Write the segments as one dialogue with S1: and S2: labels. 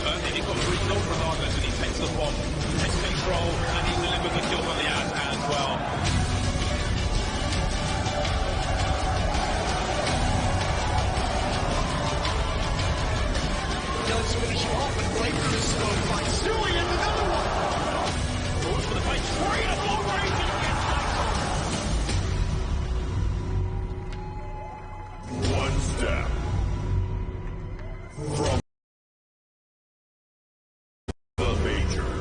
S1: He's got 3 kills regardless, and he takes the bomb, takes control, and he delivers the kill for the as well.
S2: Does finish off and break through the scope by Stewie and another one. Goes for the fight, straight up all range and gets knocked. One step from the major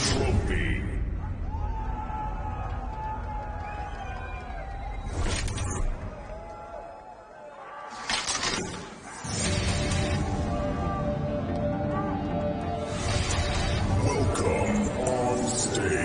S2: trophy. Welcome on stage.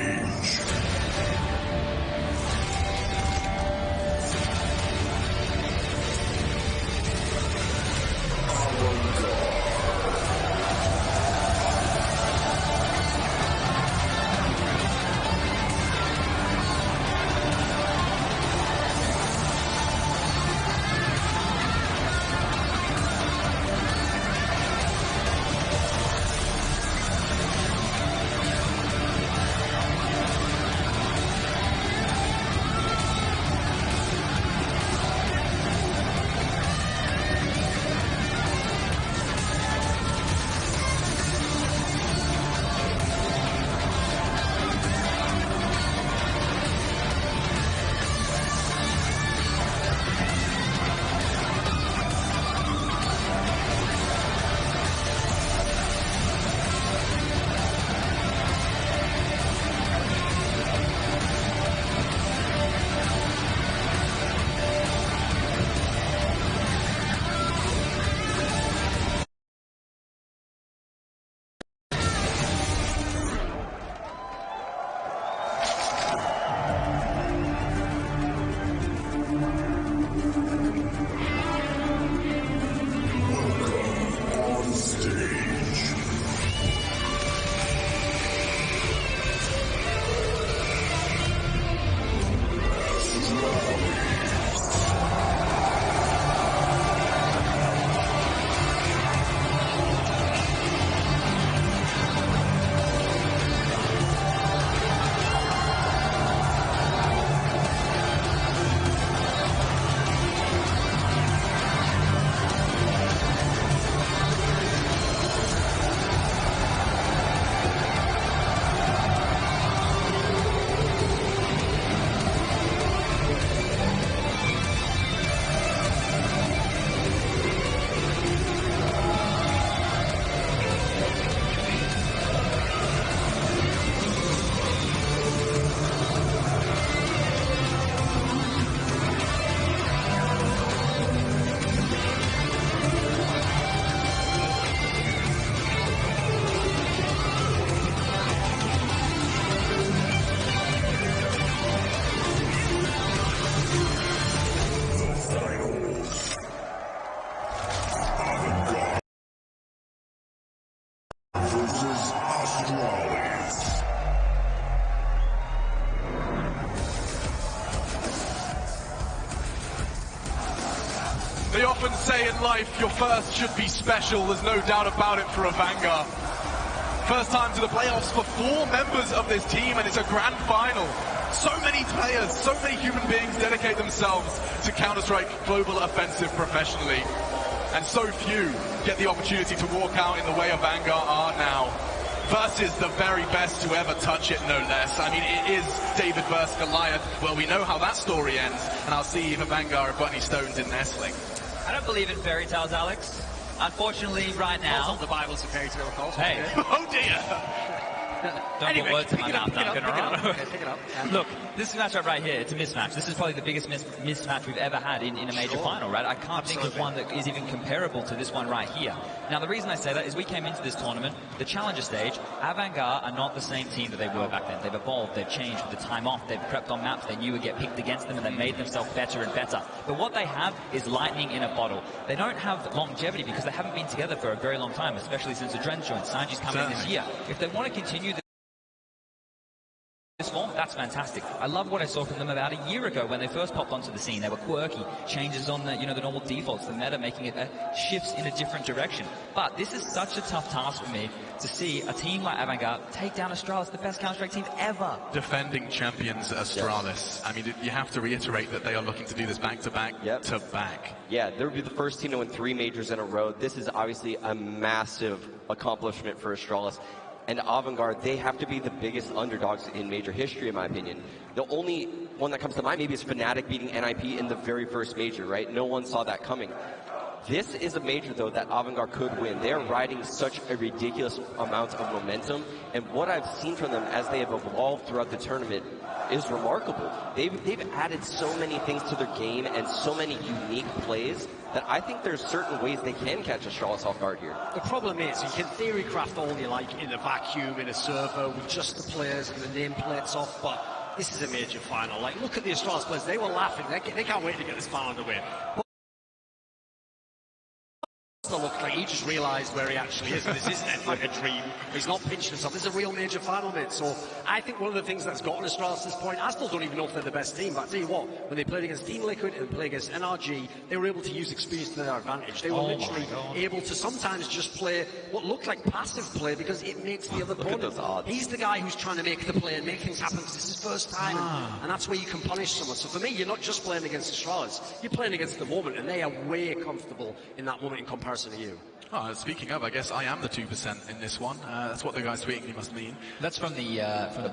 S2: Avangar. Versus Astralis.
S3: They often say in life, your first should be special. There's no doubt about it for Avangar. First time to the playoffs for 4 members of this team, and it's a grand final. So many players, so many human beings dedicate themselves to Counter-Strike Global Offensive professionally. And so few get the opportunity to walk out in the way Avangar are now. Versus the very best to ever touch it, no less. I mean, it is David versus Goliath. Well, we know how that story ends, and I'll see if Avangar have got any stones in their sling.
S4: I don't believe in fairy tales, Alex. Unfortunately, right now...
S2: The Bible's a fairy tale also.
S4: Hey.
S3: Oh dear!
S4: Don't put words in my mouth, Duncan, alright?
S2: Okay, pick it up.
S4: Look, this matchup right here, it's a mismatch. This is probably the biggest mismatch we've ever had in a major final, right? I can't think of one that is even comparable to this one right here. Now, the reason I say that is we came into this tournament, the challenger stage, Avangar are not the same team that they were back then. They've evolved, they've changed with the time off, they've prepped on maps they knew would get picked against them, and they made themselves better and better. But what they have is lightning in a bottle. They don't have longevity because they haven't been together for a very long time, especially since the Dren's joined. Sanji's coming in this year. If they want to continue this form, that's that's fantastic. I love what I saw from them about a year ago when they first popped onto the scene. They were quirky, changes on the, you know, the normal defaults, the meta, making it shifts in a different direction. But this is such a tough task for me to see a team like Avangar take down Astralis, the best Counter-Strike team ever.
S3: Defending champions Astralis. Yes. I mean, you have to reiterate that they are looking to do this back-to-back to back.
S5: Yeah, they would be the first team to win 3 majors in a row. This is obviously a massive accomplishment for Astralis. And Avangar, they have to be the biggest underdogs in major history, in my opinion. The only one that comes to mind maybe is Fnatic beating NIP in the very first major, right? No one saw that coming. This is a major, though, that Avangar could win. They're riding such a ridiculous amount of momentum, and what I've seen from them as they have evolved throughout the tournament is remarkable. They've added so many things to their game and so many unique plays that I think there's certain ways they can catch Astralis off guard here.
S2: The problem is, you can theory craft all you like in a vacuum, in a server, with just the players and the nameplates off, but this is a major final. Like, look at the Astralis players, they were laughing, they can't wait to get this final underway. Look like he just realised where he actually is. This isn't like a dream. He's not pinching himself. This is a real major final, mate. So I think one of the things that's gotten Astralis to this point, I still don't even know if they're the best team, but I tell you what, when they played against Team Liquid and played against NRG, they were able to use experience to their advantage. They were literally able to sometimes just play what looked like passive play because it makes the other opponent. He's the guy who's trying to make the play and make things happen because it's his first time, and that's where you can punish someone. So for me, you're not just playing against Astralis, you're playing against the moment, and they are way comfortable in that moment in comparison to you.
S3: Oh, speaking of, I guess I am the 2% in this one. That's what the guy's tweeting must mean.
S4: That's from the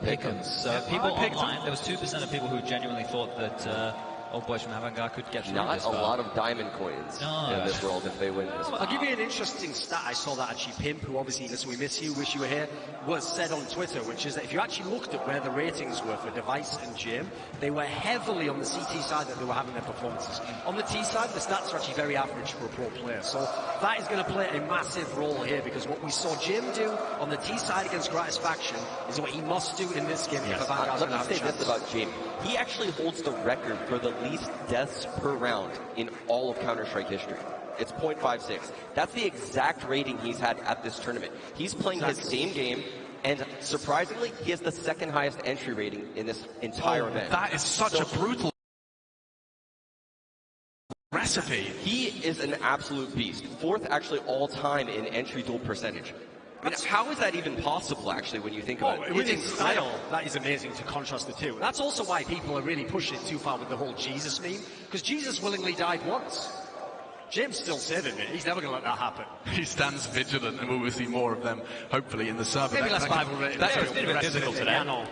S4: pick'ems. So people online, there was 2% of people who genuinely thought that old boys from Avangar could get through
S5: Not
S4: this
S5: a lot of diamond coins in this world if they win this one.
S2: I'll give you an interesting stat. I saw that actually Pimp, who obviously, listen, we miss you, wish you were here, was said on Twitter, which is that if you actually looked at where the ratings were for Device and Jim, they were heavily on the CT side that they were having their performances. On the T side, the stats are actually very average for a pro player. So that is going to play a massive role here because what we saw Jim do on the T side against Gratisfaction is what he must do in this game. Yes.
S5: Let me say this about Jim. He actually holds the record for the least deaths per round in all of Counter-Strike history. It's 0.56. That's the exact rating he's had at this tournament. He's playing his same game, and surprisingly, he has the second highest entry rating in this entire event.
S3: That is such a brutal recipe.
S5: He is an absolute beast. 4th actually all time in entry duel percentage. I mean, how is that even possible, actually, when you think about it?
S2: Within style, that is amazing to contrast the two. That's also why people are really pushing it too far with the whole Jesus meme, because Jesus willingly died once. Jim's still saving it. He's never going to let that happen.
S3: He stands vigilant, and we will see more of them, hopefully, in the server.
S2: Maybe less Bible rating.
S4: It's been a bit physical today.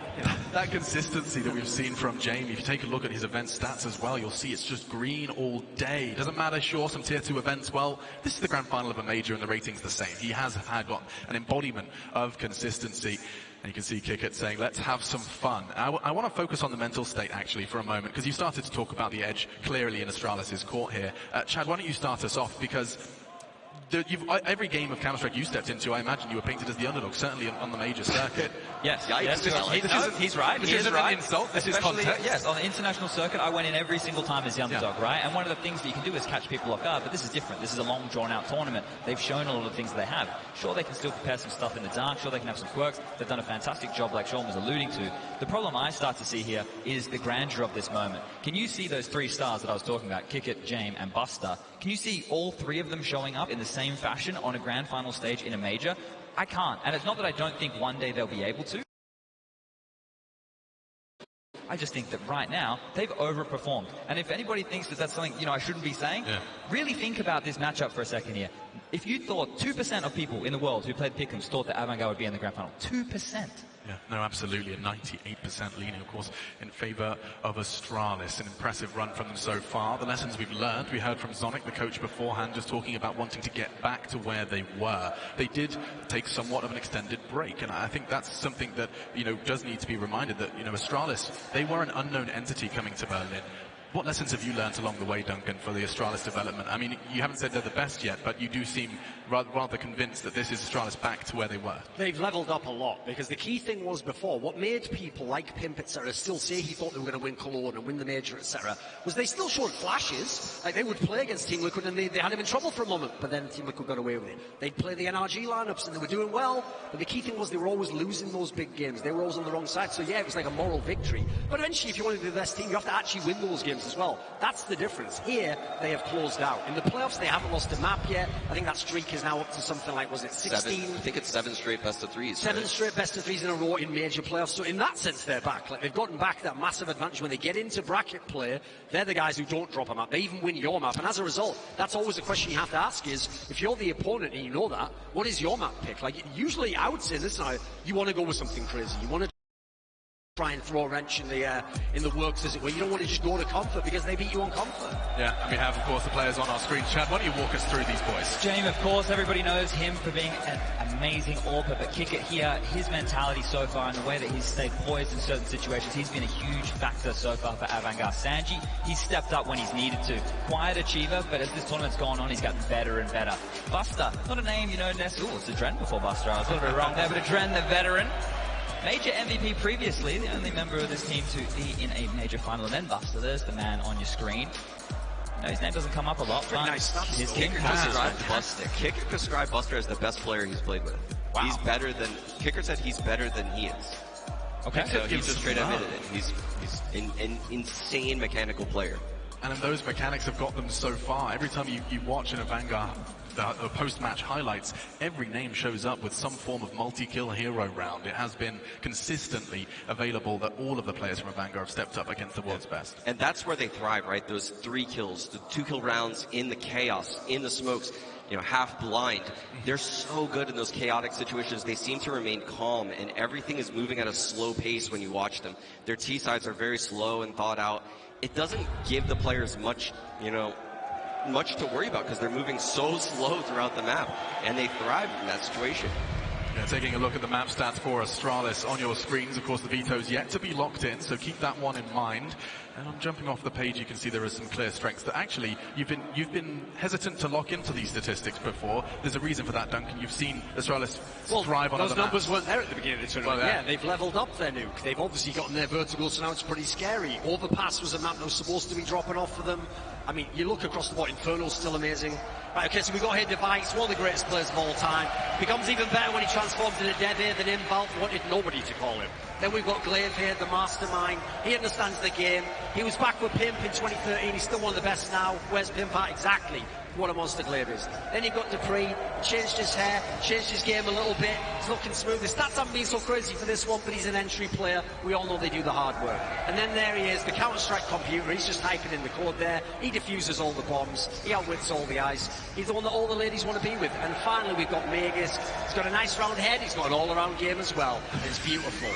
S3: That consistency that we've seen from Jamie, if you take a look at his event stats as well, you'll see it's just green all day. Doesn't matter, sure, some tier 2 events. Well, this is the grand final of a major, and the rating's the same. He has got an embodiment of consistency. And you can see Kickit saying, let's have some fun. I want to focus on the mental state, actually, for a moment, because you started to talk about the edge clearly in Astralis' court here. Chad, why don't you start us off? Because every game of Counter-Strike you stepped into, I imagine you were painted as the underdog, certainly on the major circuit.
S4: Yes, he's right.
S3: This isn't an insult, this is context.
S4: Yes, on the international circuit, I went in every single time as the underdog, right? And one of the things that you can do is catch people off guard, but this is different. This is a long, drawn-out tournament. They've shown a lot of the things that they have. Sure, they can still prepare some stuff in the dark. Sure, they can have some quirks. They've done a fantastic job, like Sean was alluding to. The problem I start to see here is the grandeur of this moment. Can you see those 3 stars that I was talking about, Kickit, Jame, and Buster? Can you see all 3 of them showing up in the same fashion on a grand final stage in a major? I can't. And it's not that I don't think one day they'll be able to. I just think that right now, they've overperformed. And if anybody thinks that that's something, I shouldn't be saying, really think about this matchup for a second here. If you thought 2% of people in the world who played pick'ems thought that Avangar would be in the grand final, 2%.
S3: Yeah, no, absolutely. A 98% leaning, of course, in favor of Astralis. An impressive run from them so far. The lessons we've learned, we heard from Zonic, the coach beforehand, just talking about wanting to get back to where they were. They did take somewhat of an extended break, and I think that's something that, does need to be reminded that, Astralis, they were an unknown entity coming to Berlin. What lessons have you learned along the way, Duncan, for the Astralis development? I mean, you haven't said they're the best yet, but you do seem rather convinced that this is Astralis back to where they were.
S2: They've leveled up a lot, because the key thing was before, what made people like Pimp, etc., still say he thought they were going to win Cologne and win the Major, etc., was they still showed flashes. Like, they would play against Team Liquid and they had him in trouble for a moment, but then Team Liquid got away with it. They'd play the NRG lineups and they were doing well, but the key thing was they were always losing those big games. They were always on the wrong side, so yeah, it was like a moral victory. But eventually, if you want to be the best team, you have to actually win those games as well. That's the difference. Here, they have closed out. In the playoffs, they haven't lost a map yet. I think that streak is now up to something like, was it 16?
S5: I think it's 7 straight best of threes.
S2: 7 straight best of threes in a row in major playoffs. So in that sense, they're back. Like, they've gotten back that massive advantage. When they get into bracket play, they're the guys who don't drop a map. They even win your map. And as a result, that's always a question you have to ask is, if you're the opponent and you know that, what is your map pick? Like, usually I would say, listen, you want to go with something crazy. You want to try and throw a wrench in the works, as it were. You don't want to just go to comfort because they beat you on comfort.
S3: Yeah, and we have, of course, the players on our screen. Chad, why don't you walk us through these boys?
S4: James, of course, everybody knows him for being an amazing AWPer, but Kick It here, his mentality so far and the way that he's stayed poised in certain situations, he's been a huge factor so far for Avangar. Sanji, he's stepped up when he's needed to. Quiet achiever, but as this tournament's gone on, he's gotten better and better. Buster, not a name, you know, it's Adren before Buster. I was a little bit wrong there, but Adren, the veteran. Major MVP previously, the only member of this team to be in a major final, and then Buster, there's the man on your screen. No, his name doesn't come up a lot, but
S2: nice stuff.
S4: his
S5: Kicker described Buster as the best player he's played with.
S2: Wow.
S5: He's better than, Kicker said he's better than he is.
S4: okay.
S5: So he just straight admitted it. He's an insane mechanical player.
S3: And those mechanics have got them so far. Every time you watch an Avangar, the post-match highlights, every name shows up with some form of multi-kill hero round. It has been consistently available that all of the players from Avangar have stepped up against the world's best.
S5: And that's where they thrive, right? Those 3 kills, the 2-kill rounds in the chaos, in the smokes, you know, half blind. They're so good in those chaotic situations. They seem to remain calm, and everything is moving at a slow pace when you watch them. Their T-sides are very slow and thought out. It doesn't give the players much, you know, much to worry about because they're moving so slow throughout the map, and they thrive in that situation.
S3: Yeah, taking a look at the map stats for Astralis on your screens. Of course, the veto's yet to be locked in, so keep that one in mind. And on jumping off the page, you can see there are some clear strengths that actually you've been hesitant to lock into these statistics before. There's a reason for that, Duncan. You've seen Astralis thrive on other maps.
S2: Those numbers weren't there at the beginning of the tournament.
S3: Well,
S2: yeah, they've leveled up their nuke. They've obviously gotten their vertical, so now it's pretty scary. Overpass was a map that was supposed to be dropping off for them. I mean, you look across the board, Inferno's still amazing. Right, okay, so we got here Device, one of the greatest players of all time. Becomes even better when he transforms into Dev here than Inval wanted nobody to call him. Then we've got Glaive here, the mastermind. He understands the game. He was back with Pimp in 2013. He's still one of the best now. Where's Pimp at? Exactly what a monster Glaive is. Then you've got Dupree, changed his hair, changed his game a little bit. He's looking smooth. The stats haven't been so crazy for this one, but he's an entry player. We all know they do the hard work. And then there he is, the Counter-Strike computer. He's just typing in the code there. He diffuses all the bombs. He outwits all the ice. He's the one that all the ladies want to be with. And finally, we've got Magus. He's got a nice round head. He's got an all-around game as well. It's beautiful.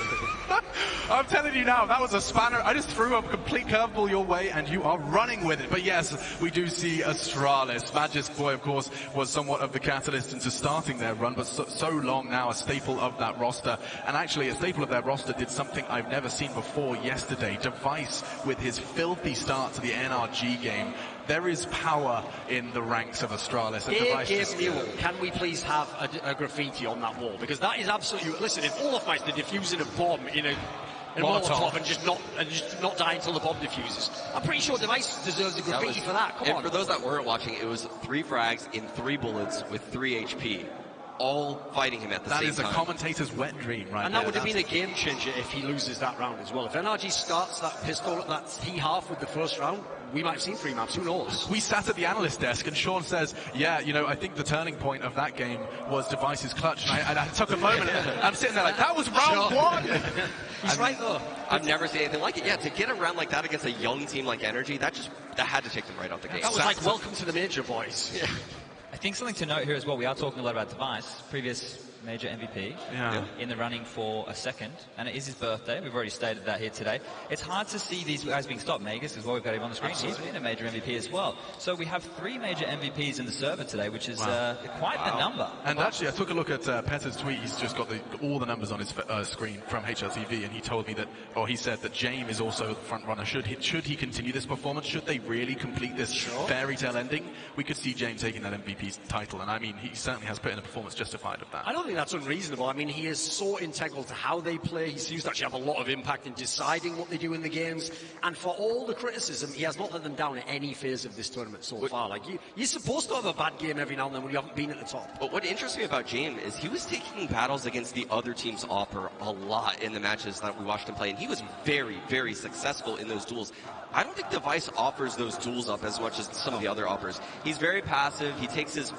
S3: I'm telling you now, that was a spanner. I just threw a complete curveball your way, and you are running with it. But yes, we do see Astralis. Magisk Boy, of course, was somewhat of the catalyst into starting their run, but so long now a staple of that roster. And actually, a staple of their roster did something I've never seen before yesterday. Device, with his filthy start to the NRG game. There is power in the ranks of Astralis.
S2: Can we please have a graffiti on that wall? Because that is absolutely... Listen, if Olafmeister diffusing a bomb in a Molotov and just not die until the bomb diffuses, I'm pretty sure Device deserves a graffiti for that. Come on.
S5: For those that weren't watching, it was 3 frags in 3 bullets with 3 HP. All fighting him at the same time.
S3: That is a commentator's wet dream, right?
S2: And that would have been a game changer if he loses that round as well. If NRG starts that pistol at that T-half with the first round, we might have seen 3 maps, who knows?
S3: We sat at the analyst desk and Sean says, yeah, you know, I think the turning point of that game was Device's clutch. And I took a moment, and I'm sitting there like, that was round 1!
S2: He's right though.
S5: I've never seen anything like it. Yeah, to get a round like that against a young team like Energy, that had to take them right off the gate.
S2: That was welcome to the major, boys.
S4: I think something to note here as well, we are talking a lot about Device. Previous major MVP in the running for a second, and it is his birthday. We've already stated that here today. It's hard to see these guys being stopped. Magus is what we've got him on the screen. Absolutely. He's been a major MVP as well. So we have 3 major MVPs in the server today, which is quite the number.
S3: And actually, I took a look at Petter's tweet. He's just got all the numbers on his screen from HLTV, and he told me that, or he said that James is also the front runner. Should he continue this performance? Should they really complete this fairy tale ending? We could see James taking that MVP title, and I mean, he certainly has put in a performance justified of that.
S2: I don't think that's unreasonable. I mean, he is so integral to how they play. He seems to actually have a lot of impact in deciding what they do in the games. And for all the criticism, he has not let them down at any phase of this tournament so far. Like, you're supposed to have a bad game every now and then when you haven't been at the top.
S5: But what interests me about James is he was taking battles against the other team's Opper a lot in the matches that we watched him play, and he was very, very successful in those duels. I don't think Device offers those duels up as much as some of the other Oppers. He's very passive. He takes his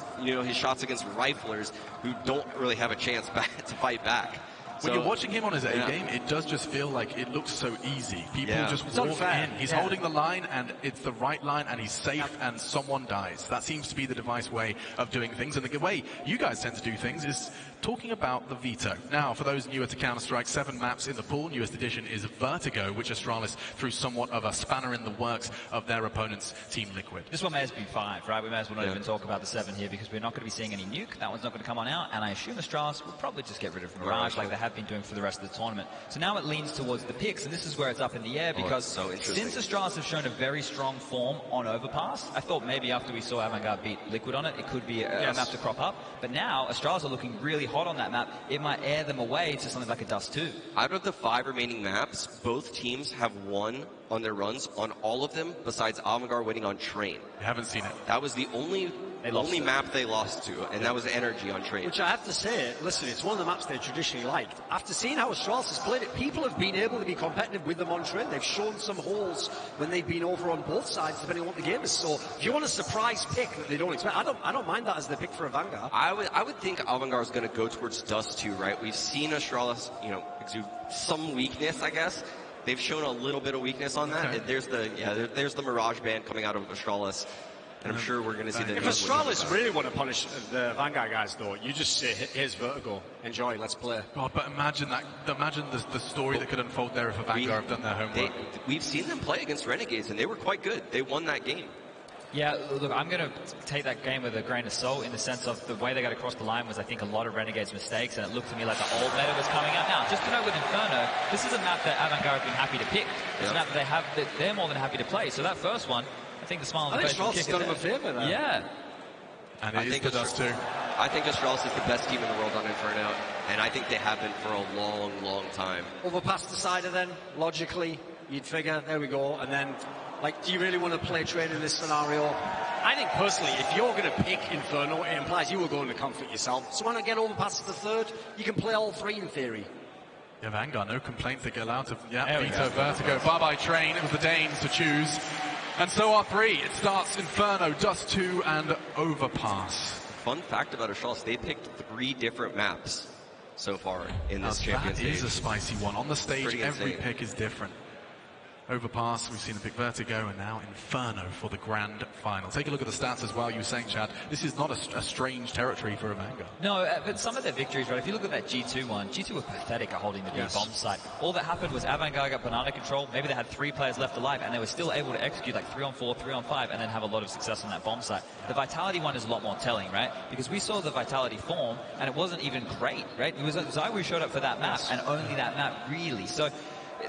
S5: shots against riflers who don't really have a chance to fight back.
S3: When you're watching him on his A game, it does just feel like it looks so easy. People just walk in. He's holding the line, and it's the right line, and he's safe, and someone dies. That seems to be the Device way of doing things. And the way you guys tend to do things is talking about the veto. Now, for those newer to Counter-Strike, 7 maps in the pool. Newest edition is Vertigo, which Astralis threw somewhat of a spanner in the works of their opponent's Team Liquid.
S4: This one may as be 5, right? We may as well not even talk about the 7 here, because we're not going to be seeing any nuke. That one's not going to come on out, and I assume Astralis will probably just get rid of Mirage like they have been doing for the rest of the tournament. So now it leans towards the picks, and this is where it's up in the air, because since Astralis have shown a very strong form on Overpass, I thought maybe after we saw Avangar beat Liquid on it, it could be a map to crop up. But now Astralis are looking really hot on that map. It might air them away to something like a Dust 2.
S5: Out of the 5 remaining maps, both teams have won on their runs on all of them, besides Avangar winning on Train.
S3: I haven't seen it.
S5: That was the only map they lost to, and that was Energy on Train.
S2: Which I have to say, listen, it's one of the maps they traditionally liked. After seeing how Astralis has played it, people have been able to be competitive with them on Train. They've shown some holes when they've been over on both sides, depending on what the game is. So if you want a surprise pick that they don't expect, I don't mind that as the pick for Avangar.
S5: I would think Avangar is going to go towards Dust 2, right? We've seen Astralis, exude some weakness, I guess. They've shown a little bit of weakness on that. Okay. There's the Mirage ban coming out of Astralis. And I'm sure we're going to see the...
S2: If Astralis really want to punish the Vanguard guys, though, you just say, here's Vertigo. Enjoy, let's play.
S3: God, but imagine the story that could unfold there if a Vanguard have done their homework.
S5: We've seen them play against Renegades, and they were quite good. They won that game.
S4: Yeah, look, I'm going to take that game with a grain of salt in the sense of the way they got across the line was, I think, a lot of Renegades' mistakes, and it looked to me like the old meta was coming out. Now, just to note with Inferno, this is a map that Avangar have been happy to pick. It's a map that they're more than happy to play. So that first one, I think the smile on the face will kick it.
S2: Done him a favor there.
S4: Yeah.
S3: And I think Dust too.
S5: I think Astralis is the best team in the world on Inferno, and I think they have been for a long, long time.
S2: Overpass Decider then, logically, you'd figure, there we go, and then, like, do you really want to play Train in this scenario? I think personally, if you're going to pick Inferno, it implies you were going to comfort yourself. So why not get Overpass to the 3rd? You can play all 3 in theory.
S3: Yeah, Vanguard, no complaints to get out of Veto, Vertigo. Bye-bye Train, it was the Danes to choose. And so are 3. It starts Inferno, Dust 2, and Overpass.
S5: Fun fact about Astralis, they picked 3 different maps so far in this champion stage.
S3: That is a spicy one. On the stage, every pick is different. Overpass, we've seen him pick Vertigo, and now Inferno for the grand final. Take a look at the stats as well. You were saying, Chad, this is not a strange territory for Avangar.
S4: No, but some of their victories, right, if you look at that G2 one, G2 were pathetic at holding the B bomb site. All that happened was Avangar got banana control, maybe they had 3 players left alive, and they were still able to execute like 3-on-4, 3-on-5, and then have a lot of success on that bomb site. The Vitality one is a lot more telling, right? Because we saw the Vitality form, and it wasn't even great, right? It was Zywoo showed up for that map, and only that map, really. So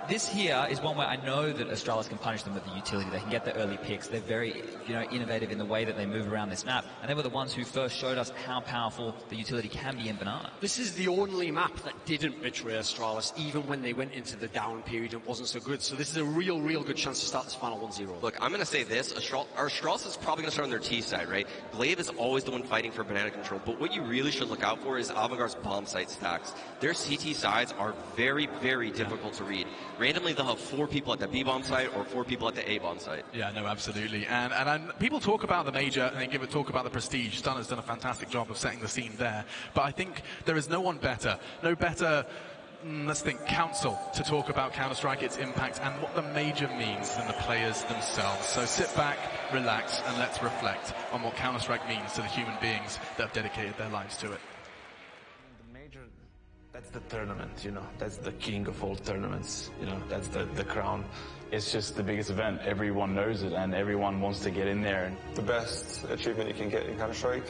S4: this here is one where I know that Astralis can punish them with the utility. They can get the early picks. They're very, innovative in the way that they move around this map. And they were the ones who first showed us how powerful the utility can be in Banana.
S2: This is the only map that didn't betray Astralis, even when they went into the down period and wasn't so good. So this is a real good chance to start this final 1-0.
S5: Look, I'm going to say this. Astralis is probably going to start on their T side, right? Glaive is always the one fighting for banana control. But what you really should look out for is Avangar's bomb site stacks. Their CT sides are very, very difficult to read. Randomly, they'll have 4 people at the B bomb site or 4 people at the A bomb site.
S3: Yeah, no, absolutely. And people talk about the major and they talk about the prestige. Stun has done a fantastic job of setting the scene there. But I think there is no better, let's think, counsel to talk about Counter-Strike, its impact, and what the major means than the players themselves. So sit back, relax, and let's reflect on what Counter-Strike means to the human beings that have dedicated their lives to it.
S6: That's the tournament, you know, that's the king of all tournaments, you know, that's the crown.
S7: It's just the biggest event. Everyone knows it and everyone wants to get in there.
S8: The best achievement you can get in Counter-Strike.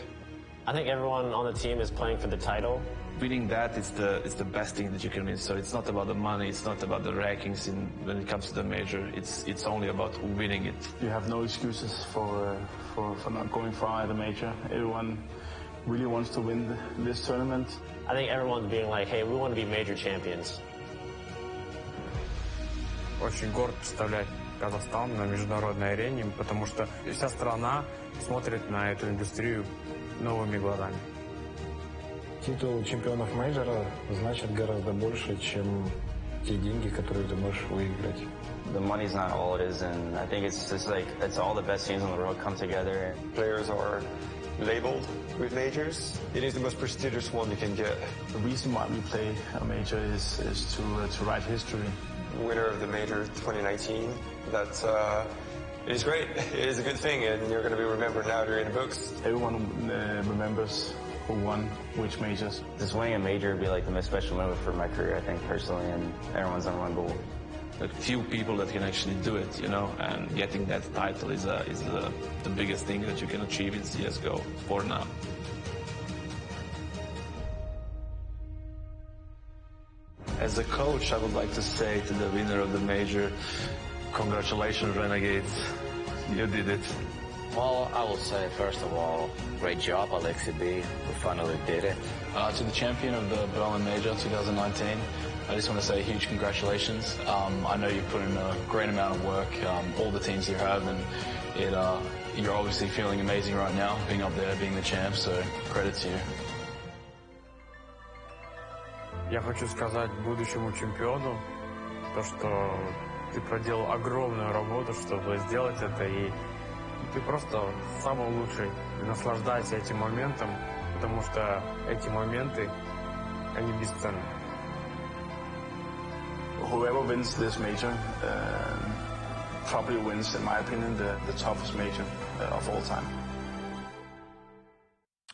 S9: I think everyone on the team is playing for the title.
S6: Winning that is the best thing that you can win. So it's not about the money, it's not about the rankings when it comes to the major. It's only about winning it.
S7: You have no excuses for not going far at the major. Everyone really wants to win this tournament.
S9: I think everyone's being like, hey, we want to be major champions.
S10: Очень горд представлять Казахстан на международной арене, потому что вся страна смотрит на эту индустрию новыми глазами.
S11: Титул чемпионов мейджора значит гораздо больше, чем те деньги, которые ты можешь выиграть.
S12: The money's not all it is, and I think it's just like it's all the best teams in the world come together.
S8: Players are labeled with majors. It is the most prestigious one you can get.
S7: The reason why we play a major is to write history.
S8: Winner of the major 2019. It is great. It is a good thing, and you're going to be remembered now during the books.
S7: Everyone remembers who won which majors.
S12: Just winning a major would be like the most special moment for my career, I think, personally, and everyone's unwinnable.
S6: A few people that can actually do it, you know, and getting that title is the biggest thing that you can achieve in CSGO for now. As a coach, I would like to say to the winner of the major, congratulations, Renegades. You did it.
S13: Well, I will say, first of all, great job, Alexi B. We finally did it.
S7: To the champion of the Berlin Major 2019, I just want to say huge congratulations. I know you put in a great amount of work, all the teams you have, and you're obviously feeling amazing right now, being up there, being the champ, so credit to you.
S10: Я хочу сказать будущему чемпиону, то, что ты проделал огромную работу, чтобы сделать это, и ты просто самый лучший. Наслаждайся этим моментом, потому что эти моменты, они бесценны.
S7: Whoever wins this major probably wins, in my opinion, the toughest major of all time.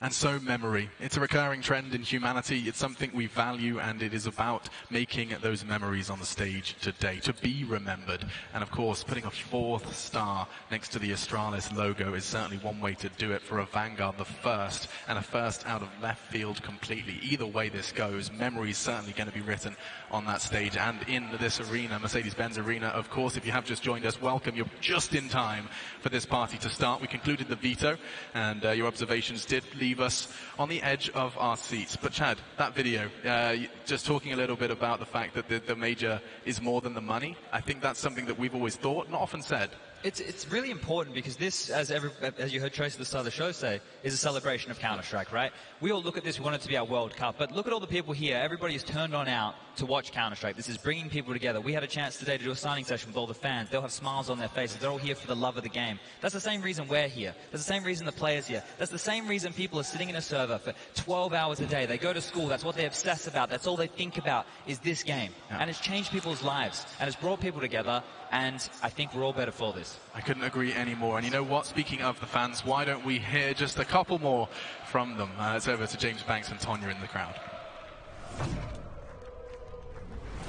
S3: And so memory. It's a recurring trend in humanity. It's something we value, and it is about making those memories on the stage today, to be remembered. And of course, putting a 4th star next to the Astralis logo is certainly one way to do it for Avangar, the first, and a first out of left field completely. Either way this goes, memory is certainly going to be written on that stage and in this arena, Mercedes-Benz Arena. Of course, if you have just joined us, welcome. You're just in time for this party to start. We concluded the veto, and your observations did leave us on the edge of our seats. But Chad, that video, just talking a little bit about the fact that the major is more than the money, I think that's something that we've always thought, not often said.
S4: It's really important because this, as you heard Trace at the start of the show say, is a celebration of Counter-Strike, right? We all look at this, we want it to be our World Cup, but look at all the people here. Everybody is turned on out to watch Counter-Strike. This is bringing people together. We had a chance today to do a signing session with all the fans. They'll have smiles on their faces. They're all here for the love of the game. That's the same reason we're here. That's the same reason the players are here. That's the same reason people are sitting in a server for 12 hours a day. They go to school. That's what they obsess about. That's all they think about is this game. Yeah. And it's changed people's lives. And it's brought people together. And I think we're all better for this.
S3: I couldn't agree anymore. And you know what? Speaking of the fans, why don't we hear just a couple more from them? It's over to James Banks and Tonya in the crowd.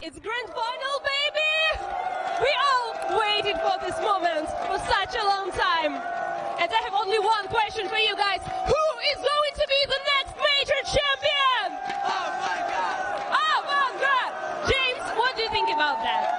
S14: It's grand final, baby! We all waited for this moment for such a long time. And I have only one question for you guys. Who is going to be the next major champion? Oh my God! Oh my God! James, what do you think about that?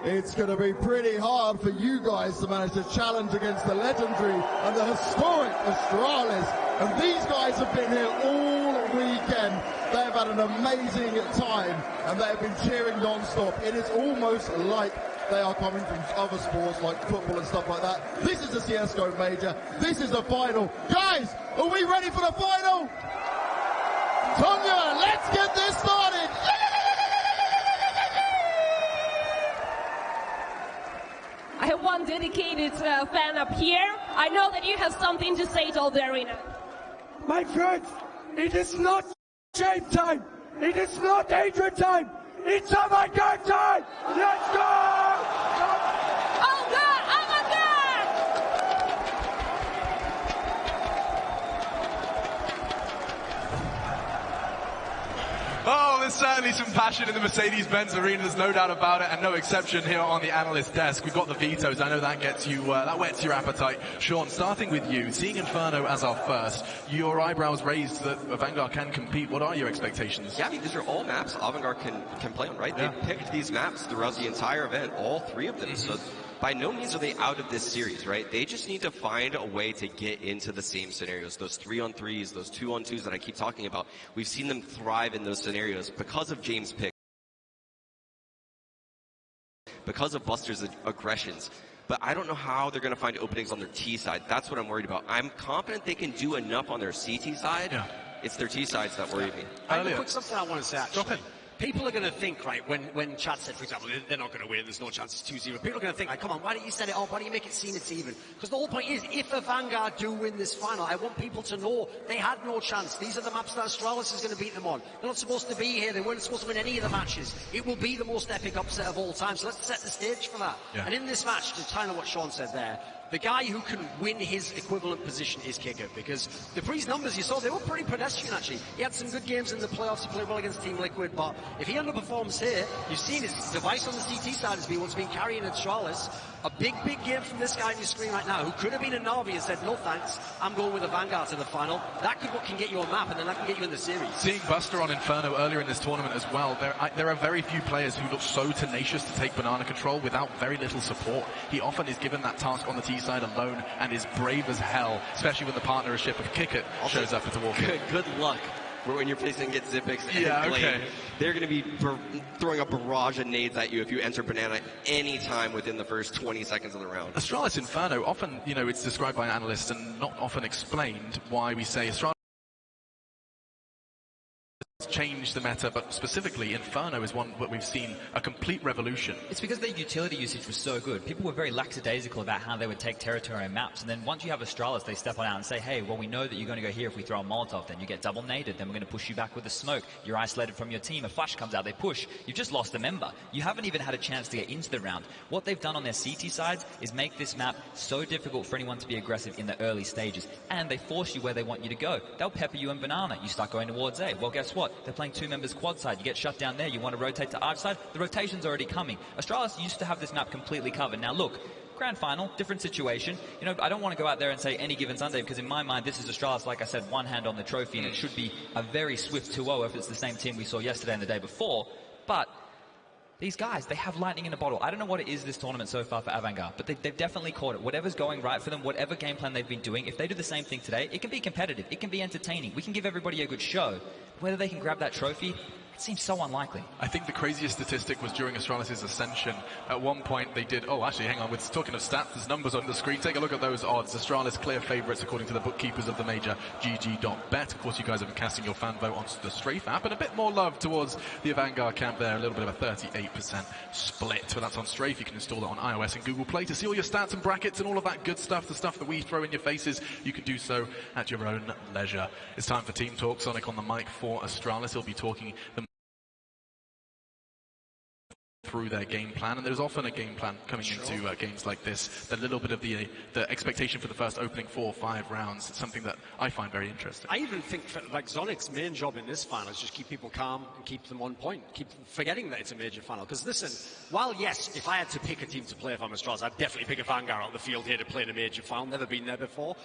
S15: It's going to be pretty hard for you guys to manage to challenge against the legendary and the historic Astralis. And these guys have been here all weekend. They've had an amazing time and they've been cheering non-stop. It is almost like they are coming from other sports like football and stuff like that. This is a CSGO major. This is the final. Guys, are we ready for the final? Tonya, let's get this started.
S14: I have one dedicated fan up here. I know that you have something to say to all the arena.
S16: My friends, it is not shame time. It is not hatred time. It's Avangar time. Let's go!
S14: Avangar! Avangar!
S3: there's certainly some passion in the Mercedes-Benz arena, there's no doubt about it, and no exception here on the analyst desk. We've got the vetoes, I know that gets you, that whets your appetite. Sean, starting with you, seeing Inferno as our first, your eyebrows raised that Avangar can compete. What are your expectations?
S5: Yeah, I mean, these are all maps Avangar can play on, right? Yeah. They picked these maps throughout the entire event, all three of them. So by no means are they out of this series, right? They just need to find a way to get into the same scenarios, those 3-on-3s, those 2-on-2s that I keep talking about. We've seen them thrive in those scenarios because of James' pick, because of Buster's aggressions. But I don't know how they're going to find openings on their T side. That's what I'm worried about. I'm confident they can do enough on their CT side. Yeah. It's their T sides that worry me.
S2: I have a quick something I want to say, actually. People are going to think, right, when Chad said, for example, they're not going to win, there's no chance it's 2-0, people are going to think, like, come on, why don't you set it up, why don't you make it seem it's even? Because the whole point is, if Avangar do win this final, I want people to know they had no chance. These are the maps that Astralis is going to beat them on. They're not supposed to be here, they weren't supposed to win any of the matches. It will be the most epic upset of all time, so let's set the stage for that. Yeah. And in this match, to kind of what Sean said there, the guy who can win his equivalent position is Kicker, because the Pre's numbers you saw, they were pretty pedestrian actually. He had some good games in the playoffs, he played well against Team Liquid, but if he underperforms here, you've seen his device on the CT side has been what's been carrying Astralis. A big game from this guy on your screen right now, who could have been a Na'Vi and said, no thanks, I'm going with Avangar to the final. That could what can get you a map, and then that can get you in the series.
S3: Seeing Buster on Inferno earlier in this tournament as well, there are very few players who look so tenacious to take banana control without very little support. He often is given that task on the T side alone and is brave as hell, especially when the partnership of Kickit shows up at the walk.
S5: Good luck. When you're facing Get Zippix and Blade, they're going to be throwing a barrage of nades at you if you enter banana any time within the first 20 seconds of the round.
S3: Astralis Inferno, often, you know, it's described by analysts and not often explained why we say Astralis changed the meta, but specifically Inferno is one that we've seen a complete revolution.
S4: It's because their utility usage was so good. People were very lackadaisical about how they would take territory and maps, and then once you have Astralis, they step on out and say, hey, well, we know that you're going to go here if we throw a Molotov, then you get double naded, then we're going to push you back with a smoke, you're isolated from your team, a flash comes out, they push, you've just lost a member. You haven't even had a chance to get into the round. What they've done on their CT sides is make this map so difficult for anyone to be aggressive in the early stages, and they force you where they want you to go. They'll pepper you in banana, you start going towards A. Well, guess what? They're playing two members quad side, you get shut down there, you want to rotate to arch side, the rotation's already coming. Astralis used to have this map completely covered. Now look, grand final, different situation. You know, I don't want to go out there and say any given Sunday, because in my mind this is Astralis, like I said, one hand on the trophy, and it should be a very swift 2-0 if it's the same team we saw yesterday and the day before. But these guys, they have lightning in a bottle. I don't know what it is this tournament so far for Avangar, but they've definitely caught it. Whatever's going right for them, whatever game plan they've been doing, if they do the same thing today, it can be competitive, it can be entertaining, we can give everybody a good show. Whether they can grab that trophy, it seems so unlikely.
S3: I think the craziest statistic was during Astralis' ascension. At one point they did, oh actually hang on, we're talking of stats, there's numbers on the screen, take a look at those odds. Astralis clear favourites according to the bookkeepers of the major, GG.bet. Of course you guys have been casting your fan vote onto the Sl4m app, and a bit more love towards the Avangar camp there, a little bit of a 38% split. But that's on Sl4m, you can install that on iOS and Google Play to see all your stats and brackets and all of that good stuff, the stuff that we throw in your faces. You can do so at your own leisure. It's time for Team Talk. Sonic on the mic for Astralis. He'll be talking them through their game plan, and there's often a game plan coming into games like this. The little bit of the expectation for the first opening 4 or 5 rounds, it's something that I find very interesting.
S2: I even think like Zonic's main job in this final is just keep people calm and keep them on point, keep forgetting that it's a major final. Because listen, while yes, if I had to pick a team to play if I'm Astralis, I'd definitely pick Avangar out of the field here to play in a major final. Never been there before.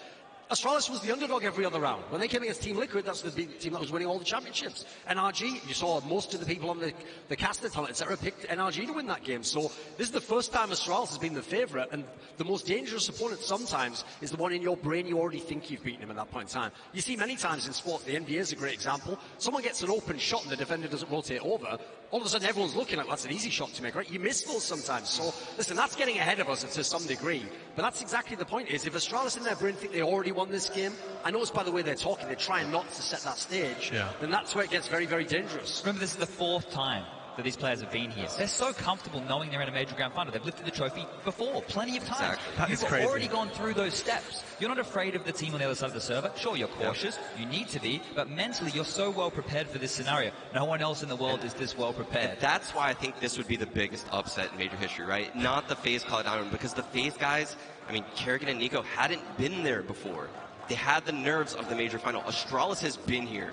S2: Astralis was the underdog every other round. When they came against Team Liquid, that's the team that was winning all the championships. NRG, you saw most of the people on the caster talent, etc., picked NRG to win that game. So this is the first time Astralis has been the favourite, and the most dangerous opponent sometimes is the one in your brain you already think you've beaten him at that point in time. You see many times in sport, the NBA is a great example. Someone gets an open shot and the defender doesn't rotate over. All of a sudden everyone's looking like that's an easy shot to make, right? You miss those sometimes. So listen, that's getting ahead of us to some degree. But that's exactly the point, is if Astralis in their brain think they already won this game, I notice by the way they're talking, they're trying not to set that stage, then that's where it gets very, very dangerous.
S4: Remember, this is the 4th time that these players have been here. They're so comfortable knowing they're in a major grand final. They've lifted the trophy before, plenty of times. You've already gone through those steps. You're not afraid of the team on the other side of the server. Sure, you're cautious, you need to be, but mentally you're so well prepared for this scenario. No one else in the world is this well prepared.
S5: And that's why I think this would be the biggest upset in major history, right? Not the FaZe Call Diamond, because the FaZe guys, I mean, Kerrigan and Nico hadn't been there before. They had the nerves of the major final. Astralis has been here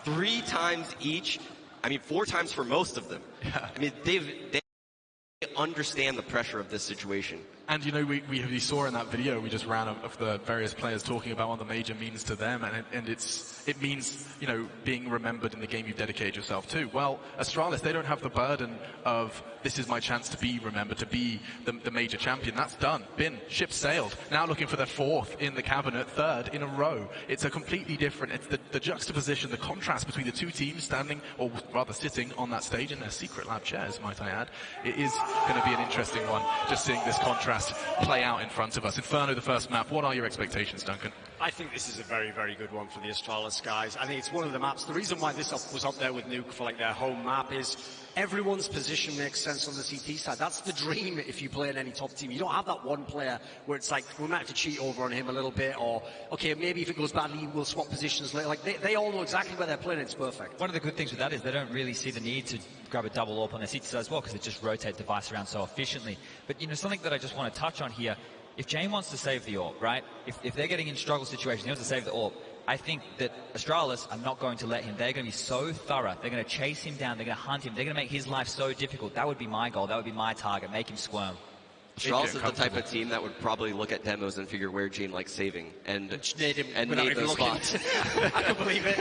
S5: 3 times each. I mean, 4 times for most of them. Yeah. I mean, they understand the pressure of this situation.
S3: And you know, we saw in that video we just ran of the various players talking about what the major means to them, and it means, you know, being remembered in the game you've dedicated yourself to. Well, Astralis, they don't have the burden of this is my chance to be remembered, to be the major champion. That's done. Ship sailed. Now looking for their 4th in the cabinet, 3rd in a row. It's a completely different, it's the juxtaposition, the contrast between the two teams standing, or rather sitting on that stage in their secret lab chairs, might I add. It is going to be an interesting one, just seeing this contrast play out in front of us. Inferno, the first map. What are your expectations, Duncan?
S2: I think this is a very, very good one for the Astralis guys. I think it's one of the maps. The reason why this was up there with Nuke for like their home map is everyone's position makes sense on the CT side. That's the dream if you play in any top team. You don't have that one player where it's like, we might have to cheat over on him a little bit, or, okay, maybe if it goes badly, we'll swap positions later. Like, they all know exactly where they're playing, it's perfect.
S4: One of the good things with that is they don't really see the need to grab a double AWP on their CT side as well, because it just rotates the device around so efficiently. But, you know, something that I just want to touch on here, if Jane wants to save the AWP, right, if they're getting in struggle situations, he wants to save the AWP, I think that Astralis are not going to let him. They're going to be so thorough. They're going to chase him down. They're going to hunt him. They're going to make his life so difficult. That would be my goal. That would be my target. Make him squirm.
S5: Astralis is the type of team that would probably look at demos and figure where Gene likes saving and nade those spots.
S2: I can believe it.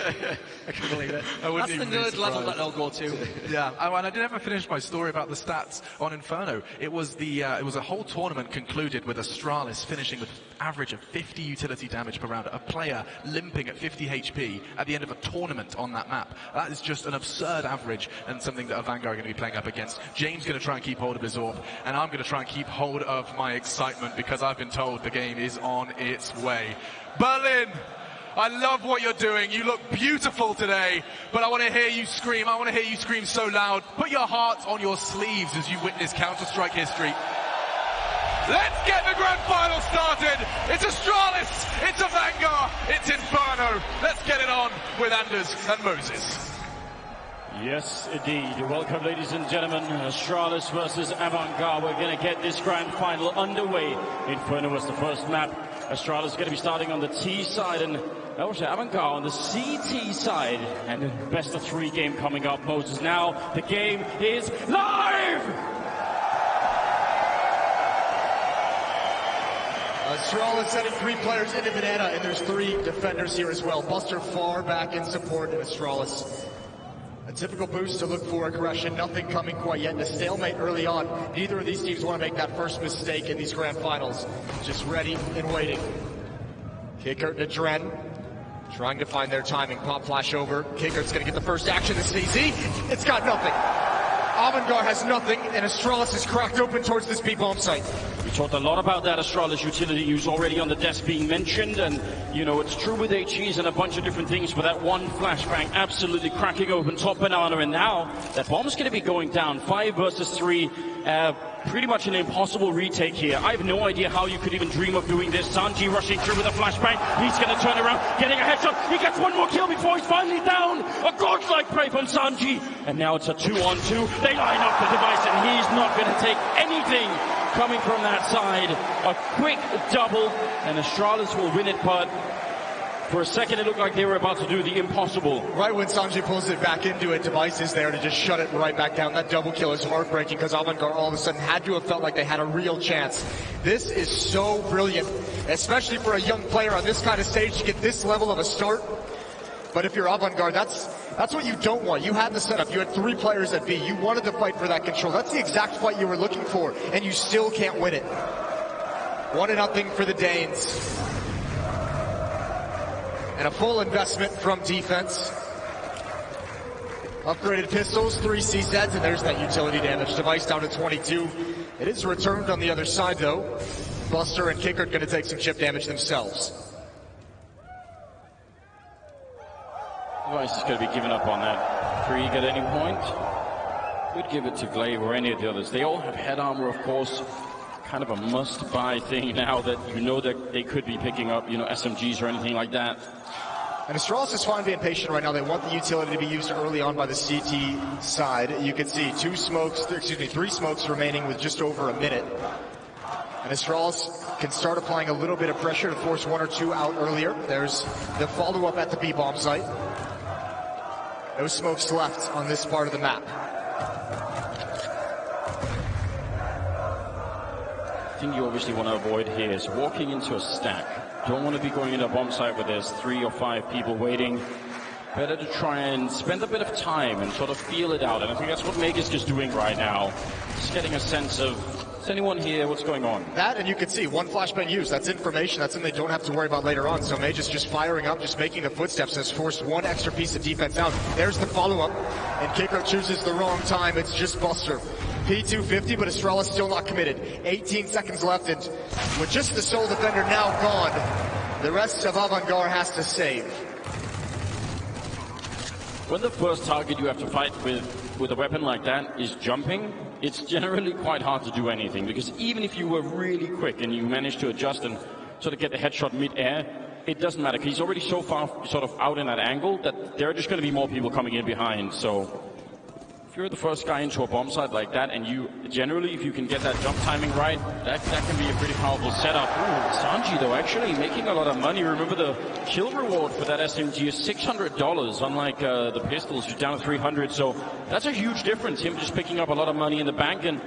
S2: I can believe it. That's the nerd level that they'll go to.
S3: Yeah, and I didn't ever finish my story about the stats on Inferno. It was a whole tournament concluded with Astralis finishing with an average of 50 utility damage per round. A player limping at 50 HP at the end of a tournament on that map. That is just an absurd average, and something that Avangar are going to be playing up against. James going to try and keep hold of his AWP, and I'm going to try and keep hold of my excitement, because I've been told the game is on its way. Berlin, I love what you're doing. You look beautiful today, but I want to hear you scream. I want to hear you scream so loud. Put your heart on your sleeves as you witness Counter-Strike history. Let's get the grand final started. It's Astralis, it's Avangar, it's Inferno. Let's get it on with Anders and Moses.
S17: Yes, indeed. Welcome, ladies and gentlemen. Astralis versus Avangar. We're going to get this grand final underway. Inferno was the first map. Astralis is going to be starting on the T side, and also Avangar on the CT side. And the best of 3 game coming up, Moses. Now the game is live!
S18: Astralis sending 3 players into Banana, and there's 3 defenders here as well. Buster far back in support of Astralis. A typical boost to look for aggression, nothing coming quite yet. A stalemate early on. Neither of these teams want to make that first mistake in these grand finals. Just ready and waiting. Kicker to Dren. Trying to find their timing. Pop flash over. Kicker's going to get the first action. This is easy. It's got nothing. Avangar has nothing, and Astralis is cracked open towards this B-bomb site.
S17: We talked a lot about that Astralis utility use already on the desk being mentioned, and you know, it's true with HEs and a bunch of different things, but that one flashbang absolutely cracking open top Banana, and now that bomb's going to be going down. 5 versus 3. Pretty much an impossible retake here. I have no idea how you could even dream of doing this. Sanji rushing through with a flashbang. He's going to turn around, getting a headshot. He gets one more kill before he's finally down. A godlike play from Sanji. And now it's a 2-on-2. They line up the device, and he's not going to take anything coming from that side. A quick double, and Astralis will win it, but for a second, it looked like they were about to do the impossible.
S18: Right when Sanji pulls it back into it, Device is there to just shut it right back down. That double kill is heartbreaking, because Avangar all of a sudden had to have felt like they had a real chance. This is so brilliant, especially for a young player on this kind of stage to get this level of a start. But if you're Avangar, that's what you don't want. You had the setup. You had 3 players at B. You wanted to fight for that control. That's the exact fight you were looking for, and you still can't win it. 1-0 for the Danes. And a full investment from defense. Upgraded pistols, 3 CZs, and there's that utility damage. Device down to 22. It is returned on the other side, though. Buster and Kicker are going to take some chip damage themselves.
S17: Device is going to be giving up on that Krieg at any point. Could give it to Glaive or any of the others. They all have head armor, of course. Kind of a must-buy thing now that you know that they could be picking up, you know, SMGs or anything like that.
S18: And Astralis is fine being patient right now. They want the utility to be used early on by the CT side. You can see 3 smokes remaining with just over a minute. And Astralis can start applying a little bit of pressure to force 1 or 2 out earlier. There's the follow-up at the B-bomb site. No smokes left on this part of the map.
S17: The thing you obviously want to avoid here is walking into a stack. Don't want to be going into a bomb site where there's 3 or 5 people waiting. Better to try and spend a bit of time and sort of feel it out. And I think that's what Magisk is doing right now. Just getting a sense of, is anyone here? What's going on?
S18: That, and you can see one flashbang used. That's information. That's something they don't have to worry about later on. So Magisk just firing up, just making the footsteps, has forced one extra piece of defense out. There's the follow-up. And Kiko chooses the wrong time. It's just Buster. P250, but Astralis still not committed. 18 seconds left, and with just the sole defender now gone, the rest of Avangar has to save.
S17: When the first target you have to fight with a weapon like that is jumping, it's generally quite hard to do anything, because even if you were really quick and you managed to adjust and sort of get the headshot mid-air, it doesn't matter, because he's already so far sort of out in that angle that there are just going to be more people coming in behind. So if you're the first guy into a bomb site like that, and you generally, if you can get that jump timing right, that can be a pretty powerful setup. Ooh, Sanji though actually making a lot of money. Remember the kill reward for that SMG is $600, unlike the pistols, you're down to 300. So that's a huge difference. Him just picking up a lot of money in the bank, and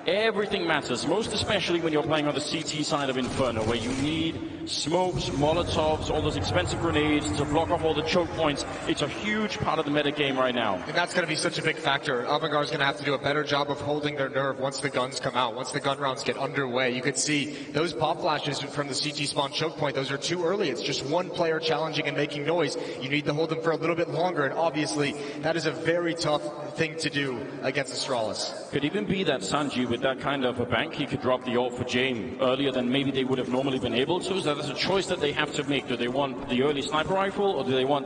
S17: everything matters, most especially when you're playing on the CT side of Inferno, where you need smokes, molotovs, all those expensive grenades to block off all the choke points. It's a huge part of the meta game right now.
S18: And that's going to be such a big factor. Avangar is going to have to do a better job of holding their nerve once the guns come out, once the gun rounds get underway. You could see those pop flashes from the CT spawn choke point, those are too early. It's just one player challenging and making noise. You need to hold them for a little bit longer, and obviously that is a very tough thing to do against Astralis.
S17: Could even be that Sanji, with that kind of a bank, he could drop the ult for James earlier than maybe they would have normally been able to. So that's a choice that they have to make. Do they want the early sniper rifle, or do they want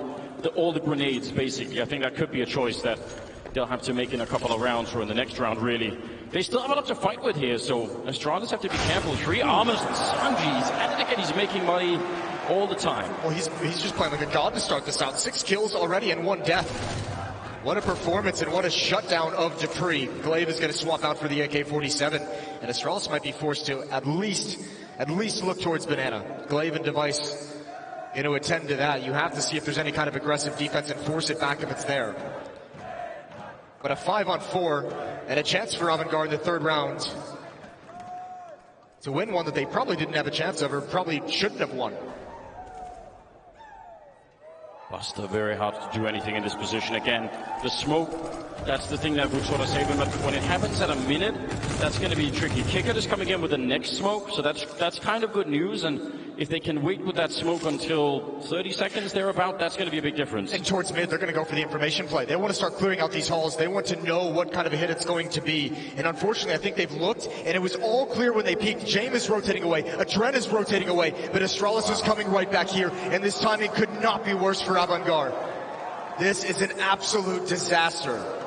S17: all the grenades, basically? I think that could be a choice that they'll have to make in a couple of rounds, or in the next round, really. They still have a lot to fight with here, so Astralis have to be careful. 3 armors and Sanji's, and again, he's making money all the time.
S18: Well, he's just playing like a god to start this out. 6 kills already and 1 death. What a performance and what a shutdown of Dupree. Glaive is going to swap out for the AK-47, and Astralis might be forced to at least look towards Banana. Glaive and Device going to attend to that. You have to see if there's any kind of aggressive defense and force it back if it's there. But a 5-on-4 and a chance for Avangar in the 3rd round to win one that they probably didn't have a chance of, or probably shouldn't have won.
S17: Buster, very hard to do anything in this position. Again, the smoke, that's the thing that would sort of save him. But when it happens at a minute, that's going to be tricky. Kicker is coming in with the next smoke, so that's kind of good news. And if they can wait with that smoke until 30 seconds thereabout, that's going to be a big difference.
S18: And towards mid, they're going to go for the information play. They want to start clearing out these halls. They want to know what kind of a hit it's going to be. And unfortunately, I think they've looked, and it was all clear when they peeked. James is rotating away. Adren is rotating away. But Astralis is coming right back here. And this timing could not be worse for Avangar. This is an absolute disaster.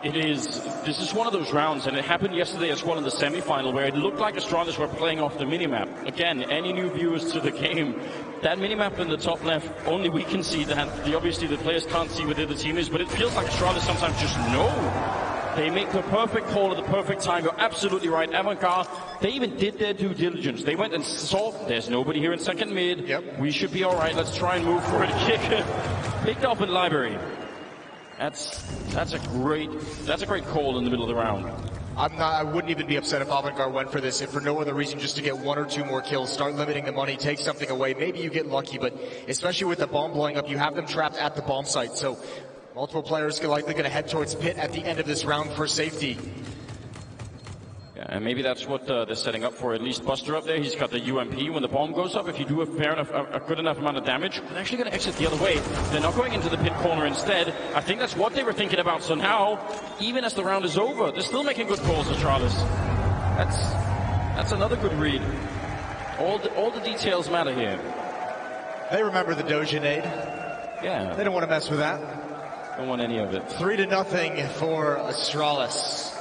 S17: It is. This is one of those rounds, and it happened yesterday as well in the semifinal, where it looked like Astralis were playing off the minimap. Again, any new viewers to the game, that minimap in the top left, only we can see that. Obviously, the players can't see where the other team is, but it feels like Astralis sometimes just know. They make the perfect call at the perfect time. You're absolutely right. Avangar, they even did their due diligence. They went and saw, there's nobody here in second mid.
S18: Yep.
S17: We should be all right. Let's try and move for it. Kick picked up in library. That's a great call in the middle of the round.
S18: I wouldn't even be upset if Avangar went for this, if for no other reason, just to get 1 or 2 more kills, start limiting the money, take something away. Maybe you get lucky, but especially with the bomb blowing up, you have them trapped at the bomb site. So multiple players are likely going to head towards pit at the end of this round for safety.
S17: Yeah, and maybe that's what they're setting up for. At least Buster up there, he's got the UMP. When the bomb goes up, if you do a good enough amount of damage, they're actually going to exit the other way. They're not going into the pit corner instead. I think that's what they were thinking about. So now, even as the round is over, they're still making good calls, Astralis. That's another good read. All the details matter here.
S18: They remember the Doja nade.
S17: Yeah.
S18: They don't want to mess with that.
S17: Don't want any of it.
S18: 3-0 for Astralis.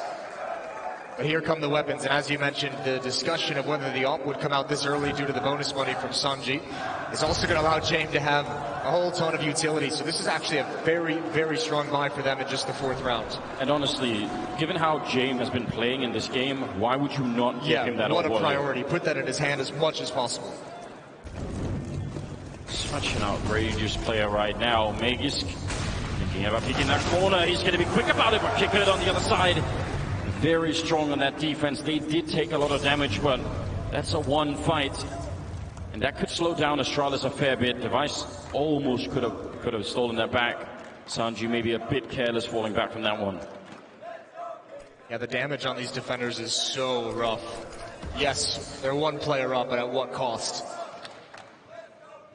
S18: But here come the weapons, and as you mentioned, the discussion of whether the AWP would come out this early due to the bonus money from Sanji is also going to allow James to have a whole ton of utility. So this is actually a very, very strong buy for them in just the 4th round.
S17: And honestly, given how James has been playing in this game, why would you not give him that?
S18: What a priority. Put that in his hand as much as possible.
S17: Such an outrageous player right now. Magisk Thinking about picking that corner, he's going to be quick about it, but kicking it on the other side. Very strong on that defense. They did take a lot of damage, but that's a one fight. And that could slow down Astralis a fair bit. Device almost could have stolen that back. Sanji maybe a bit careless falling back from that one.
S18: Yeah, the damage on these defenders is so rough. Yes, they're one player up, but at what cost?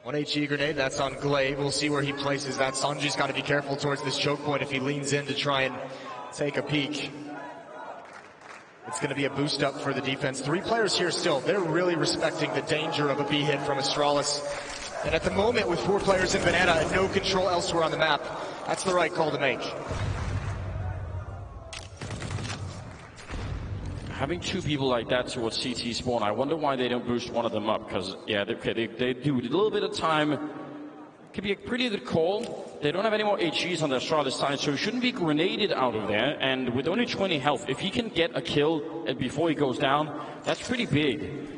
S18: 1 HE grenade, that's on Glaive. We'll see where he places that. Sanji's got to be careful towards this choke point if he leans in to try and take a peek. It's going to be a boost up for the defense. 3 players here still. They're really respecting the danger of a B hit from Astralis. And at the moment, with 4 players in Banana and no control elsewhere on the map, that's the right call to make.
S17: Having 2 people like that towards CT spawn, I wonder why they don't boost one of them up, because, yeah, they do. A little bit of time could be a pretty good call. They don't have any more HEs on the Astralis side, so he shouldn't be grenaded out of there. And with only 20 health, if he can get a kill before he goes down, that's pretty big.